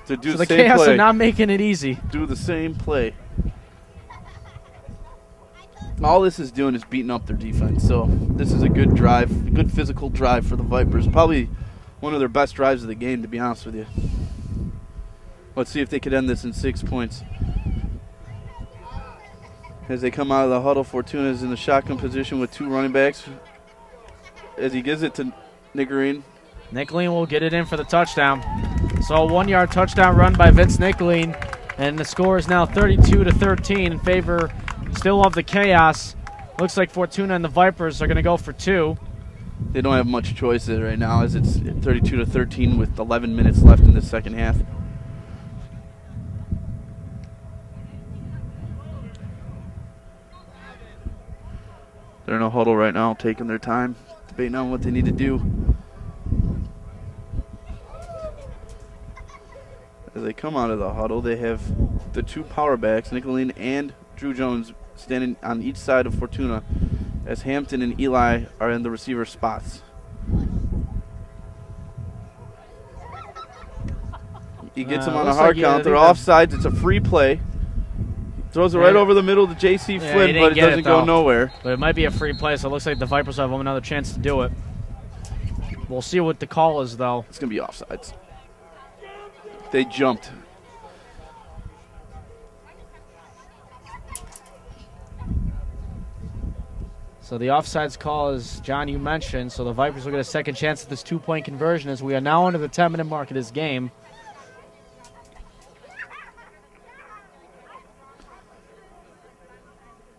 to do So the the same Chaos play. are not making it easy. Do the same play. All this is doing is beating up their defense. So this is a good drive, a good physical drive for the Vipers. Probably one of their best drives of the game, to be honest with you. Let's see if they could end this in 6 points. As they come out of the huddle, Fortuna is in the shotgun position with 2 running backs. As he gives it to Nicoline. Nicoline will get it in for the touchdown. So a 1-yard touchdown run by Vince Nicoline, and the score is now 32-13 in favor still of the Chaos. Looks like Fortuna and the Vipers are going to go for 2. They don't have much choice there right now as it's 32-13 with 11 minutes left in the second half. They're in a huddle right now, taking their time, debating on what they need to do. As they come out of the huddle, they have the 2 power backs, Nicoline and Drew Jones, standing on each side of Fortuna, as Hampton and Eli are in the receiver spots. He gets him on a looks hard like, count. They're offsides. It's a free play. Throws it right over the middle to J.C. Yeah, Flynn, he didn't but it get it, doesn't go though. nowhere. But it might be a free play, so it looks like the Vipers have another chance to do it. We'll see what the call is, though. It's going to be offsides. They jumped. So the offsides call is, John, you mentioned, so the Vipers will get a second chance at this 2-point conversion as we are now under the 10-minute mark of this game.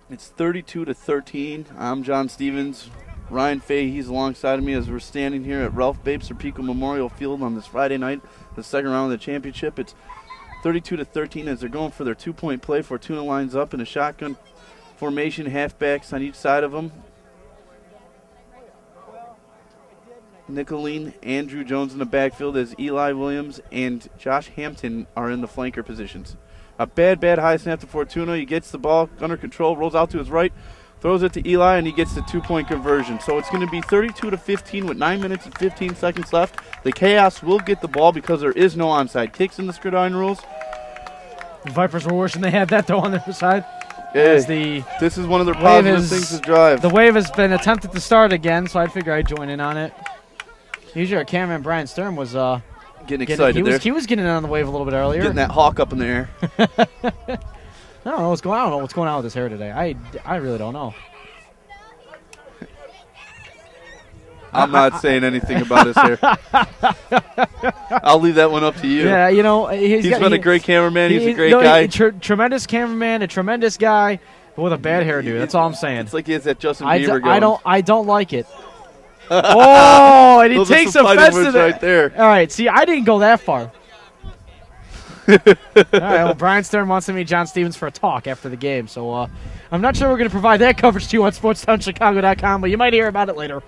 It's 32-13. I'm John Stevens. Ryan Fay, he's alongside of me as we're standing here at Ralph Babe Serpico Memorial Field on this Friday night, the second round of the championship. It's 32-13 as they're going for their 2-point play. Fortuna lines up in a shotgun formation, halfbacks on each side of them. Nicoline, Andrew Jones in the backfield as Eli Williams and Josh Hampton are in the flanker positions. A bad high snap to Fortuna. He gets the ball under control, rolls out to his right, throws it to Eli, and he gets the 2-point conversion. So it's going to be 32-15 with 9 minutes and 15 seconds left. The Chaos will get the ball because there is no onside kicks in the Gridiron rules. The Vipers were wishing they had that, though, on their side. Hey, this is one of their wave positive things to drive. The wave has been attempted to start again, so I'd figure I'd join in on it. Usually our cameraman Brian Stern was getting excited there. He was getting in on the wave a little bit earlier. Getting that hawk up in the air. I don't know what's going on. I don't know what's going on with his hair today. I really don't know. I'm not saying anything about his hair. I'll leave that one up to you. Yeah, you know, he's been a great cameraman. He's a great guy. Tremendous cameraman, a tremendous guy with a bad hairdo. That's all I'm saying. It's like he has that Justin Bieber going. I don't like it. Oh, and he takes offense to that. Right there. All right, see, I didn't go that far. All right, well, Brian Stern wants to meet John Stevens for a talk after the game, so I'm not sure we're going to provide that coverage to you on SportsTownChicago.com, but you might hear about it later.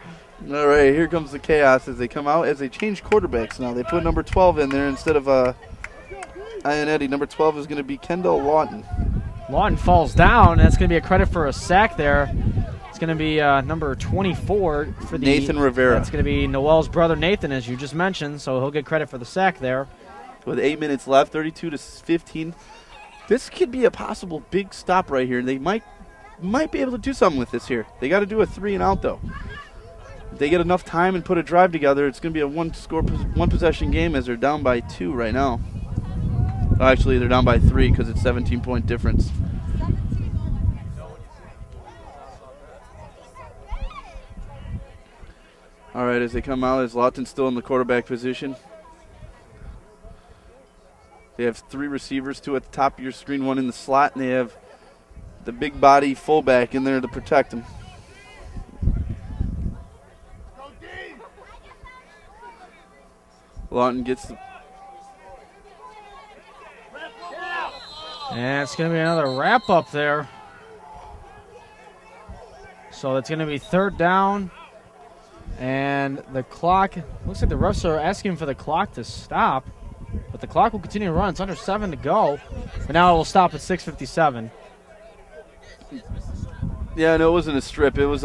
All right, here comes the chaos as they come out, as they change quarterbacks now. They put number 12 in there instead of Ionetti. Number 12 is going to be Kendall Lawton. Lawton falls down. That's going to be a credit for a sack there. It's going to be number 24 for the Nathan Rivera. That's going to be Noel's brother Nathan, as you just mentioned, so he'll get credit for the sack there. With 8 minutes left, 32-15. This could be a possible big stop right here. They might be able to do something with this here. They got to do a 3 and out, though. If they get enough time and put a drive together, it's going to be a one possession game as they're down by 2 right now. Actually, they're down by 3 because it's 17-point difference. All right, as they come out, is Lawton still in the quarterback position? They have 3 receivers, 2 at the top of your screen, 1 in the slot, and they have the big body fullback in there to protect him. Lawton gets the... And it's going to be another wrap up there. So it's going to be 3rd down. And the clock, looks like the refs are asking for the clock to stop. But the clock will continue to run. It's under 7 to go. But now it will stop at 6:57. Yeah, no, it wasn't a strip. It was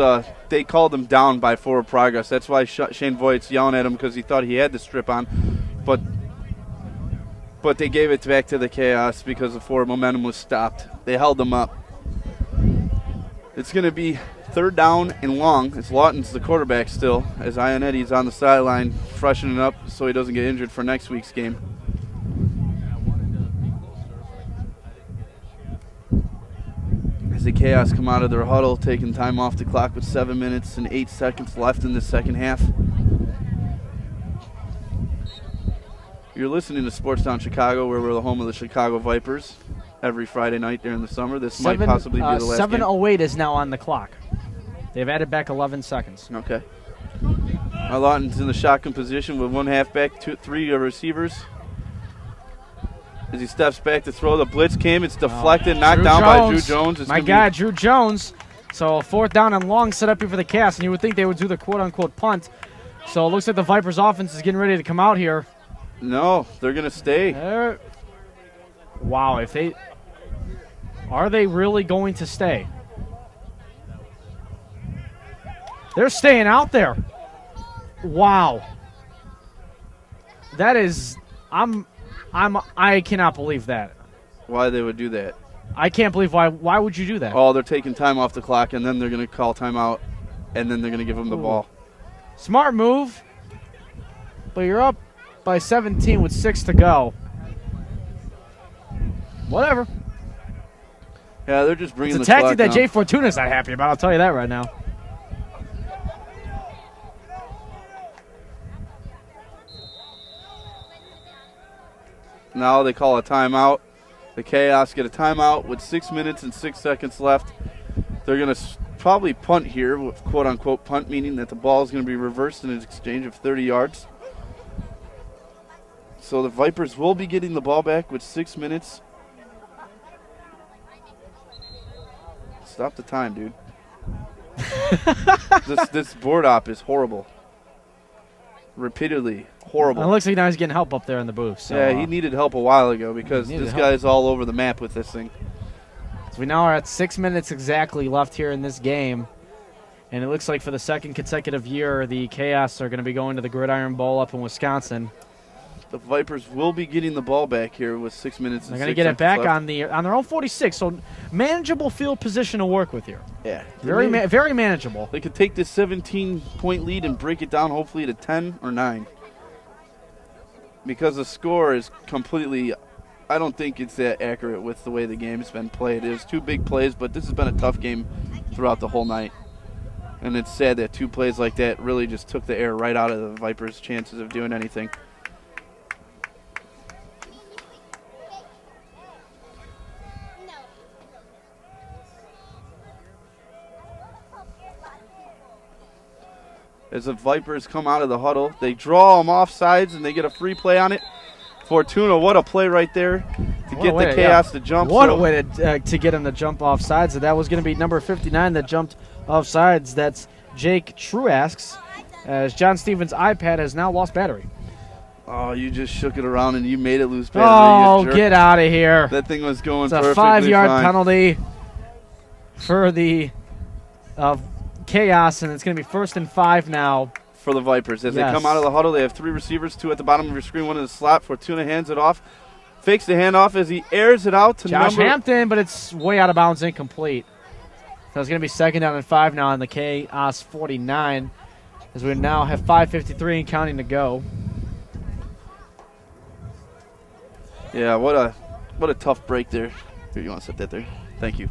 they called him down by 4 progress. That's why Shane Voigt's yelling at him because he thought he had the strip on. But they gave it back to the chaos because the forward momentum was stopped. They held them up. It's going to be 3rd down and long. It's Lawton's the quarterback still, as Ionetti's on the sideline freshening up so he doesn't get injured for next week's game. As the chaos come out of their huddle, taking time off the clock with 7 minutes and 8 seconds left in the second half. You're listening to Sportstown Chicago, where we're the home of the Chicago Vipers every Friday night during the summer. This might possibly be the last game. 7:08 is now on the clock. They've added back 11 seconds. Okay. Lawton's in the shotgun position with 1 halfback, 3 receivers. As he steps back to throw, the blitz came. It's deflected, knocked down by Drew Jones. My guy, Drew Jones. So 4th down and long set up here for the Chaos, and you would think they would do the quote-unquote punt. So it looks like the Vipers offense is getting ready to come out here. No, they're going to stay. Wow, are they really going to stay? They're staying out there. Wow. That is, I cannot believe that. Why they would do that? I can't believe why would you do that? Oh, they're taking time off the clock, and then they're going to call timeout, and then they're going to give them the ball. Smart move, but you're up by 17 with 6 to go. Whatever. Yeah, they're just bringing the clock down. It's a tactic that Jay Jay Fortuna's not happy about, I'll tell you that right now. Now they call a timeout. The Chaos get a timeout with 6 minutes and 6 seconds left. They're going to probably punt here, with quote-unquote punt, meaning that the ball is going to be reversed in an exchange of 30 yards. So the Vipers will be getting the ball back with 6 minutes. Stop the time, dude. This board op is horrible. Repeatedly horrible. It looks like now he's getting help up there in the booth. So, yeah, he needed help a while ago because this guy's all over the map with this thing. So we now are at 6 minutes exactly left here in this game. And it looks like for the second consecutive year, the Chaos are going to be going to the Gridiron Bowl up in Wisconsin. The Vipers will be getting the ball back here with 6 minutes and 6 seconds. They're going to get it back left. on their own 46, so manageable field position to work with here. Yeah. Very manageable. They could take this 17-point lead and break it down hopefully to 10 or 9. Because the score is completely, I don't think it's that accurate with the way the game's been played. It was 2 big plays, but this has been a tough game throughout the whole night. And it's sad that 2 plays like that really just took the air right out of the Vipers' chances of doing anything. As the Vipers come out of the huddle, they draw them off sides and they get a free play on it. Fortuna, what a play right there to get the Chaos to jump. What a way to get him to jump off sides. That was going to be number 59 that jumped off sides. That's Jake Truasks, as John Stevens' iPad has now lost battery. Oh, you just shook it around and you made it lose battery. Oh, get out of here. That thing was going perfectly fine. It's a 5-yard penalty for the Chaos, and it's going to be 1st and 5 now. For the Vipers. As they come out of the huddle, they have 3 receivers, 2 at the bottom of your screen, 1 in the slot. Fortuna hands it off. Fakes the handoff as he airs it out to Josh Hampton, but it's way out of bounds, incomplete. So it's going to be 2nd down and 5 now on the Chaos 49, as we now have 5:53 and counting to go. Yeah, what a tough break there. Here, you want to set that there? Thank you.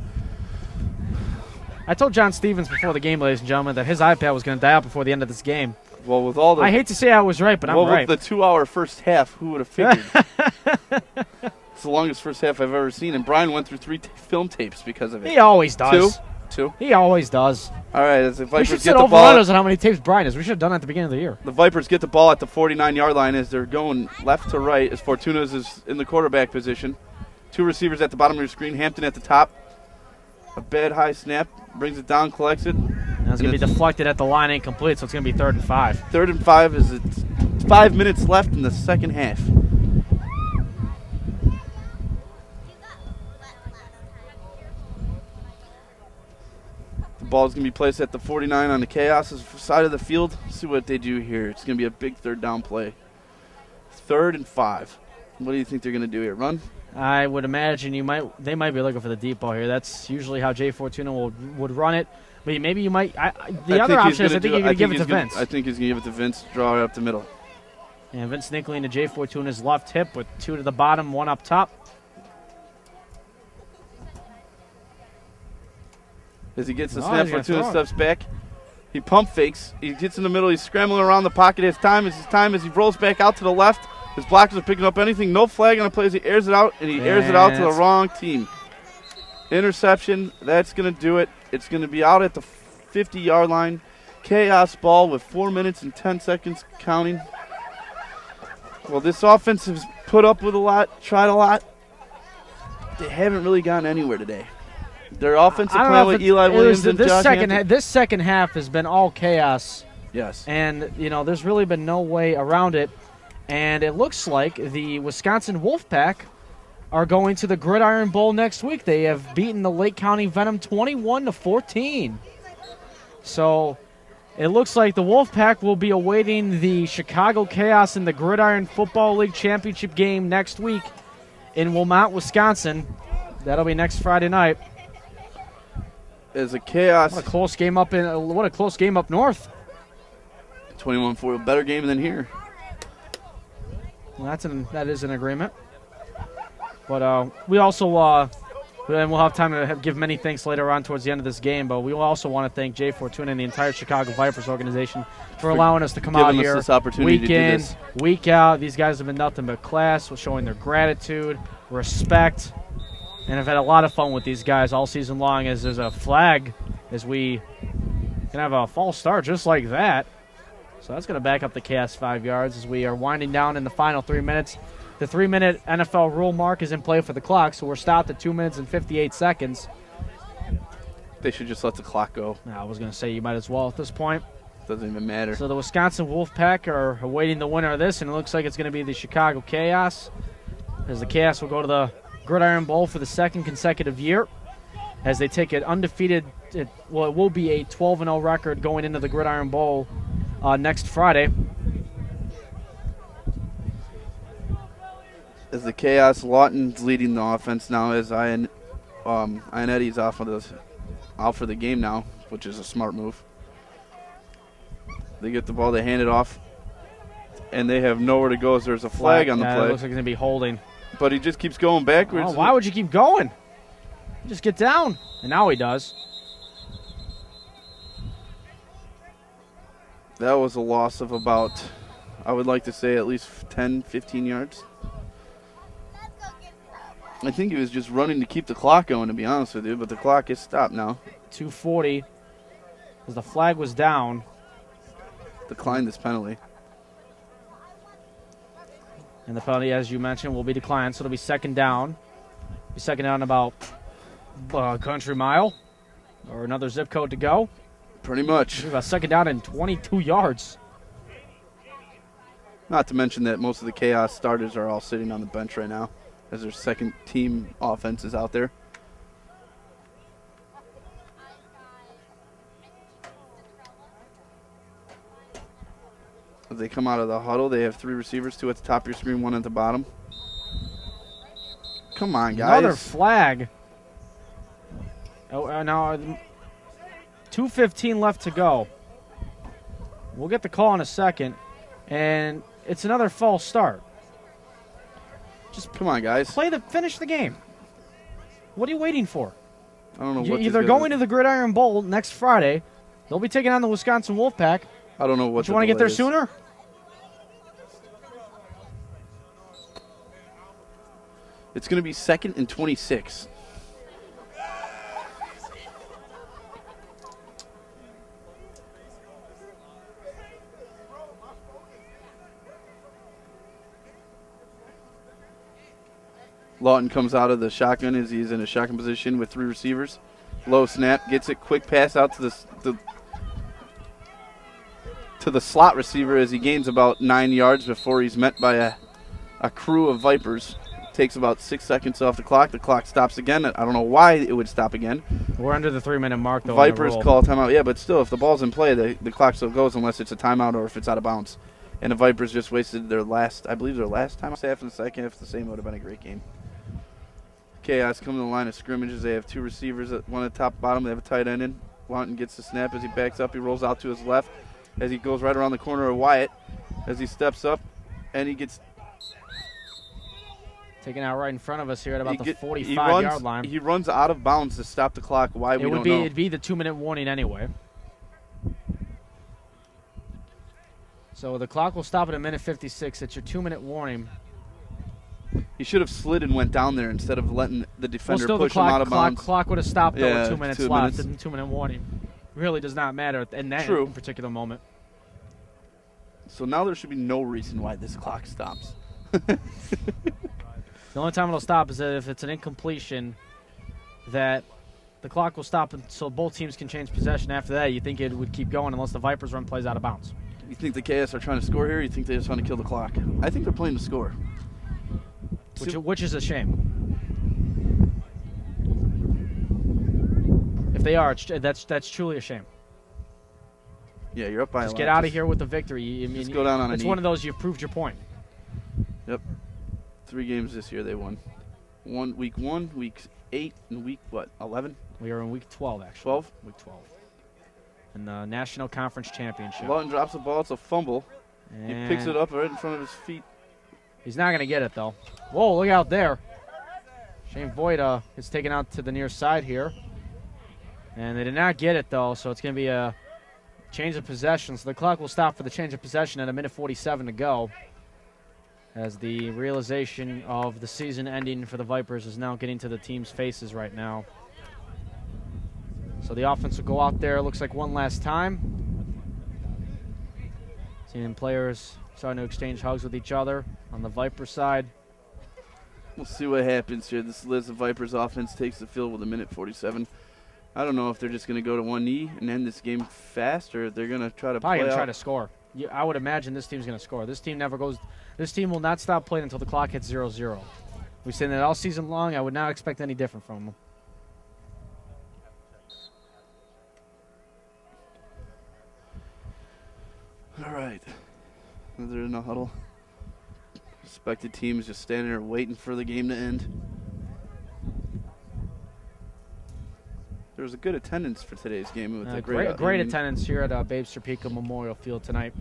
I told John Stevens before the game, ladies and gentlemen, that his iPad was going to die out before the end of this game. Well, with all the I hate to say I was right, but I'm right. With the 2-hour first half, who would have figured? It's the longest first half I've ever seen, and Brian went through 3 film tapes because of it. He always does. 2? He always does. All right, as the Vipers we should get set the over ball. on how many tapes Brian is. We should have done that at the beginning of the year. The Vipers get the ball at the 49-yard line as they're going left to right, as Fortuna's is in the quarterback position. 2 receivers at the bottom of your screen, Hampton at the top. A bad high snap, brings it down, collects it. Now it's going to be deflected at the line, incomplete, so it's going to be 3rd and 5. 3rd and 5 as it's 5 minutes left in the second half. The ball is going to be placed at the 49 on the Chaos' side of the field. Let's see what they do here. It's going to be a big 3rd down play. 3rd and 5. What do you think they're going to do here? Run? I would imagine they might be looking for the deep ball here. That's usually how Jay Fortuna would run it. But maybe you might. The other option is I think you're going to give it to Vince. I think he's going to give it to Vince, draw it up the middle. And Vince Nickley to Jay Fortuna's left hip with 2 to the bottom, 1 up top. As he gets the snap, Fortuna steps back. He pump fakes. He gets in the middle. He's scrambling around the pocket. His time as he rolls back out to the left. His blockers are picking up anything. No flag on the play as he airs it out, and he airs it out to the wrong team. Interception. That's going to do it. It's going to be out at the 50-yard line. Chaos ball with 4 minutes and 10 seconds counting. Well, this offense has put up with a lot, tried a lot. They haven't really gotten anywhere today. Their offensive plan with Eli Williams and Josh Hampton. This second half has been all chaos. Yes. And, there's really been no way around it. And it looks like the Wisconsin Wolfpack are going to the Gridiron Bowl next week. They have beaten the Lake County Venom 21-14. So it looks like the Wolfpack will be awaiting the Chicago Chaos in the Gridiron Football League Championship game next week in Wilmot, Wisconsin. That'll be next Friday night. As a Chaos. What a close game up north. 21-4, better game than here. Well, that is an agreement. But we also, and we'll have time to give many thanks later on towards the end of this game, but we also want to thank Jay Fortuna and the entire Chicago Vipers organization for allowing us to come out here this opportunity week to in, do this. week out. These guys have been nothing but class, showing their gratitude, respect, and I've had a lot of fun with these guys all season long as there's a flag as we can have a false start just like that. So that's going to back up the Chaos 5 yards as we are winding down in the final 3 minutes. The 3-minute NFL rule mark is in play for the clock, so we're stopped at 2 minutes and 58 seconds. They should just let the clock go. I was going to say you might as well at this point. Doesn't even matter. So the Wisconsin Wolfpack are awaiting the winner of this, and it looks like it's going to be the Chicago Chaos, as the Chaos will go to the Gridiron Bowl for the 2nd consecutive year, as they take it undefeated. It will be a 12-0 record going into the Gridiron Bowl next Friday. As the Chaos, Lawton's leading the offense now as Ianetti's out for the game now, which is a smart move. They get the ball, they hand it off, and they have nowhere to go as there's a flag on the play. It looks like it's going to be holding. But he just keeps going backwards. Oh, why would you keep going? Just get down. And now he does. That was a loss of about, I would like to say, at least 10, 15 yards. I think he was just running to keep the clock going, to be honest with you, but the clock is stopped now. 2:40, as the flag was down. Declined this penalty. And the penalty, as you mentioned, will be declined, so it'll be second down. Be second down about a country mile or another zip code to go. Pretty much. About second down and 22 yards. Not to mention that most of the Chaos starters are all sitting on the bench right now as their second team offenses out there. As they come out of the huddle, they have 3 receivers, 2 at the top of your screen, 1 at the bottom. Come on, guys. Another flag. Oh, now 2:15 left to go. We'll get the call in a second, and it's another false start. Just come on, guys. Finish the game. What are you waiting for? I don't know You're what either going to the Gridiron Bowl next Friday. They'll be taking on the Wisconsin Wolfpack. I don't know what. You want to get there sooner? It's going to be 2nd and 26. Lawton comes out of the shotgun as he's in a shotgun position with 3 receivers. Low snap, gets it, quick pass out to the slot receiver as he gains about 9 yards before he's met by a crew of Vipers. Takes about 6 seconds off the clock. The clock stops again. I don't know why it would stop again. We're under the 3-minute mark, though. Vipers call timeout. Yeah, but still, if the ball's in play, the clock still goes unless it's a timeout or if it's out of bounds. And the Vipers just wasted their last time. Half in the second. If the same, would have been a great game. Chaos come to the line of scrimmages. They have 2 receivers, 1 at the top, bottom. They have a tight end in. Lawton gets the snap as he backs up. He rolls out to his left as he goes right around the corner of Wyatt as he steps up, and he gets taken out right in front of us here at about the 45-yard line. He runs out of bounds to stop the clock. Why, we don't know. It'd be the 2-minute warning anyway. So the clock will stop at a minute 56. It's your 2-minute warning. He should have slid and went down there instead of letting the defender push him out of bounds. Clock would have stopped though with 2 minutes left. And 2-minute warning really does not matter in that particular moment. So now there should be no reason why this clock stops. The only time it'll stop is if it's an incompletion, that the clock will stop so both teams can change possession. After that, you think it would keep going unless the Vipers run plays out of bounds. You think the KS are trying to score here, or you think they just want to kill the clock? I think they're playing to score. Which is a shame. If they are, that's truly a shame. Yeah, you're up by a lot. Just get out of here with the victory. Just go down on a knee. It's one of those you've proved your point. Yep. 3 games this year they won. Week 1, week 8, and week, 11? We are in week 12, actually. 12? Week 12. In the National Conference Championship. Lawton drops the ball. It's a fumble. And he picks it up right in front of his feet. He's not going to get it, though. Whoa, look out there. Shane Voigt is taken out to the near side here. And they did not get it, though, so it's going to be a change of possession. So the clock will stop for the change of possession at a minute 47 to go, as the realization of the season ending for the Vipers is now getting to the team's faces right now. So the offense will go out there, looks like one last time. Seeing players starting to exchange hugs with each other on the Viper side. We'll see what happens here. This Liz, the Vipers offense takes the field with a minute 47. I don't know if they're just going to go to one knee and end this game fast, or if they're going to try to probably play try to score. I would imagine this team's going to score. This team never goes. This team will not stop playing until the clock hits 0-0. We've seen that all season long. I would not expect any different from them. All right. They're in a huddle. Respected teams just standing there waiting for the game to end. There was a good attendance for today's game. With great attendance here at Babe Serpico Memorial Field tonight.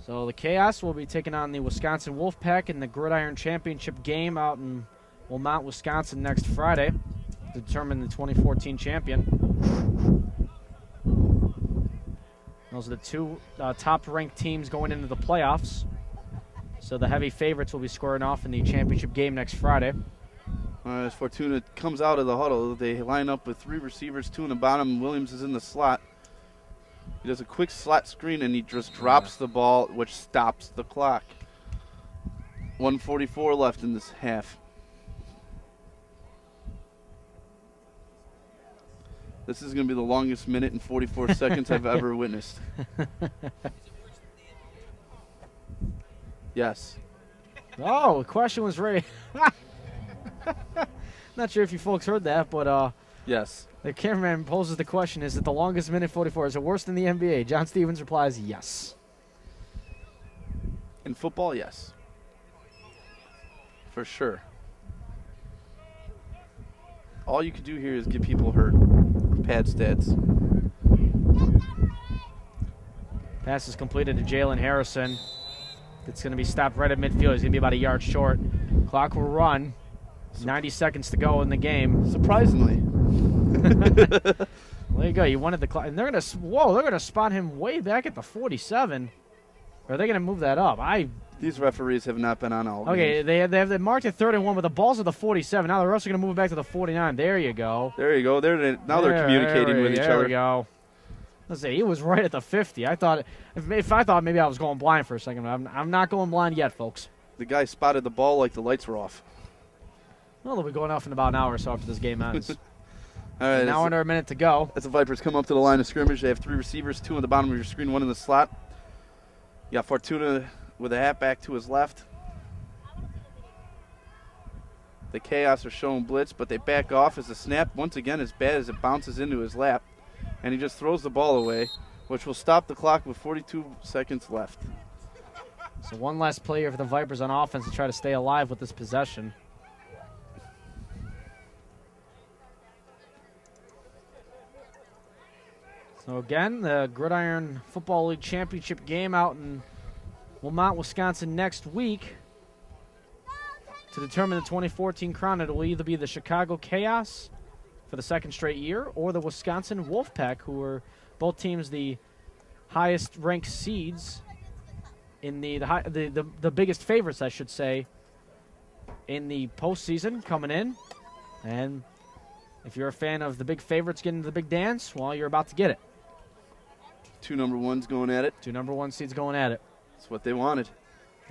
So the Chaos will be taking on the Wisconsin Wolfpack in the Gridiron Championship game out in Wilmot, Wisconsin next Friday to determine the 2014 champion. Those are the two top-ranked teams going into the playoffs. So the heavy favorites will be squaring off in the championship game next Friday. As Fortuna comes out of the huddle, they line up with 3 receivers, 2 in the bottom. Williams is in the slot. He does a quick slot screen, and he just drops the ball, which stops the clock. 1:44 left in this half. This is going to be the longest minute and 44 seconds I've ever witnessed. Yes. Oh, the question was raised. Not sure if you folks heard that, but Yes. the cameraman poses the question, is it the longest minute 44? Is it worse than the NBA? John Stevens replies, yes. In football, yes. For sure. All you can do here is get people hurt. Pad stats. Pass is completed to Jalen Harrison. It's going to be stopped right at midfield. He's going to be about a yard short. Clock will run. 90 seconds to go in the game. Surprisingly. Well, there you go. You wanted the clock. And they're going to spot him way back at the 47. Or are they going to move that up? These referees have not been on all Okay, game. they have marked it 3rd and 1, but the ball's at the 47. Now they're also going to move it back to the 49. There you go. There you go. Now they're communicating with each other. There we go. Let's say he was right at the 50. I thought if I thought maybe I was going blind for a second, but I'm not going blind yet, folks. The guy spotted the ball like the lights were off. Well, they'll be going off in about an hour or so after this game ends. All right, Now under a minute to go. As the Vipers come up to the line of scrimmage, they have 3 receivers, 2 on the bottom of your screen, 1 in the slot. You got Fortuna with a halfback to his left. The Chaos are showing blitz, but they back off as the snap, once again, as bad as it bounces into his lap. And he just throws the ball away, which will stop the clock with 42 seconds left. So one last player for the Vipers on offense to try to stay alive with this possession. So again, the Gridiron Football League Championship game out in Wilmot, Wisconsin next week. To determine the 2014 crown, it will either be the Chicago Chaos for the 2nd straight year or the Wisconsin Wolfpack, who are both teams the highest ranked seeds in the biggest favorites, I should say, in the postseason coming in. And if you're a fan of the big favorites getting to the big dance, well, you're about to get it. 2 number 1s going at it. 2 number 1 seeds going at it. That's what they wanted.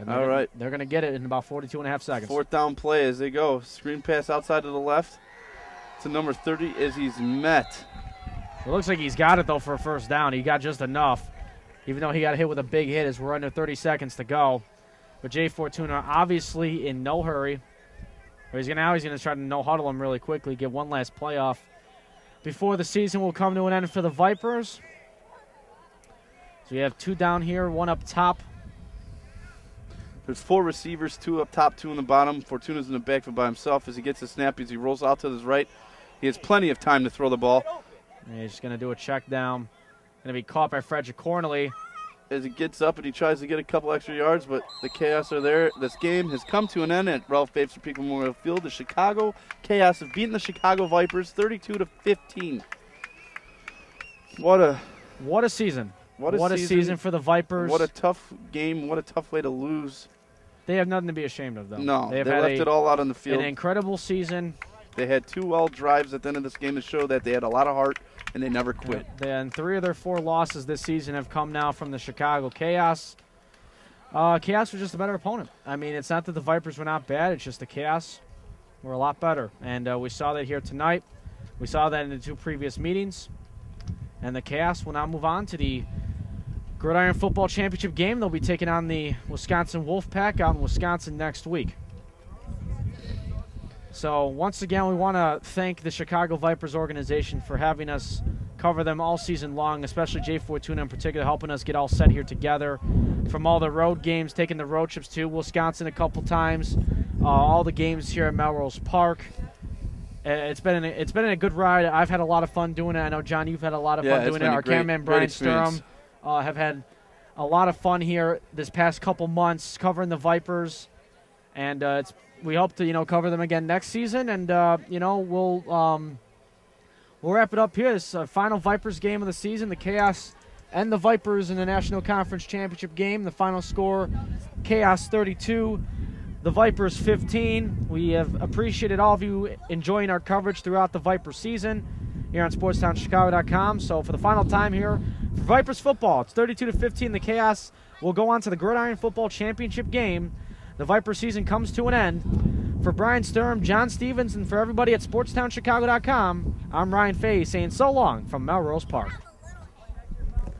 All right. They're going to get it in about 42 and a half seconds. 4th down play as they go. Screen pass outside to the left to number 30 as he's met. It looks like he's got it, though, for a 1st down. He got just enough, even though he got hit with a big hit as we're under 30 seconds to go. But Jay Fortuna obviously in no hurry. He's going to try to no-huddle him really quickly, get one last playoff before the season will come to an end for the Vipers. So you have 2 down here, 1 up top. There's 4 receivers, 2 up top, 2 in the bottom. Fortuna's in the backfield by himself as he gets the snap, as he rolls out to his right. He has plenty of time to throw the ball. And he's going to do a check down. Going to be caught by Frederick Cornely. As he gets up and he tries to get a couple extra yards, but the Chaos are there. This game has come to an end at Ralph Babes Peak Memorial Field. The Chicago Chaos have beaten the Chicago Vipers 32-15. What a season. What a season for the Vipers. What a tough game. What a tough way to lose. They have nothing to be ashamed of, though. No, they left it all out on the field. An incredible season. They had 2 well drives at the end of this game to show that they had a lot of heart and they never quit. And 3 of their 4 losses this season have come now from the Chicago Chaos. Chaos were just a better opponent. I mean, it's not that the Vipers were not bad. It's just the Chaos were a lot better. And we saw that here tonight. We saw that in the 2 previous meetings. And the Chaos will now move on to the Gridiron Football Championship game. They'll be taking on the Wisconsin Wolfpack out in Wisconsin next week. So once again, we want to thank the Chicago Vipers organization for having us cover them all season long, especially Jay Fortuna in particular, helping us get all set here together. From all the road games, taking the road trips to Wisconsin a couple times, all the games here at Melrose Park. It's been a good ride. I've had a lot of fun doing it. I know, John, you've had a lot of fun doing it. Our cameraman, Brian Sturm, have had a lot of fun here this past couple months covering the Vipers. And we hope to, cover them again next season. And, we'll wrap it up here. This final Vipers game of the season. The Chaos and the Vipers in the National Conference Championship game. The final score, Chaos 32, the Vipers 15. We have appreciated all of you enjoying our coverage throughout the Viper season here on SportsTownChicago.com. So for the final time here, for Vipers football, it's 32-15. The Chaos will go on to the Gridiron Football Championship game. The Viper season comes to an end. For Brian Sturm, John Stevens, and for everybody at SportsTownChicago.com, I'm Ryan Fay saying so long from Melrose Park.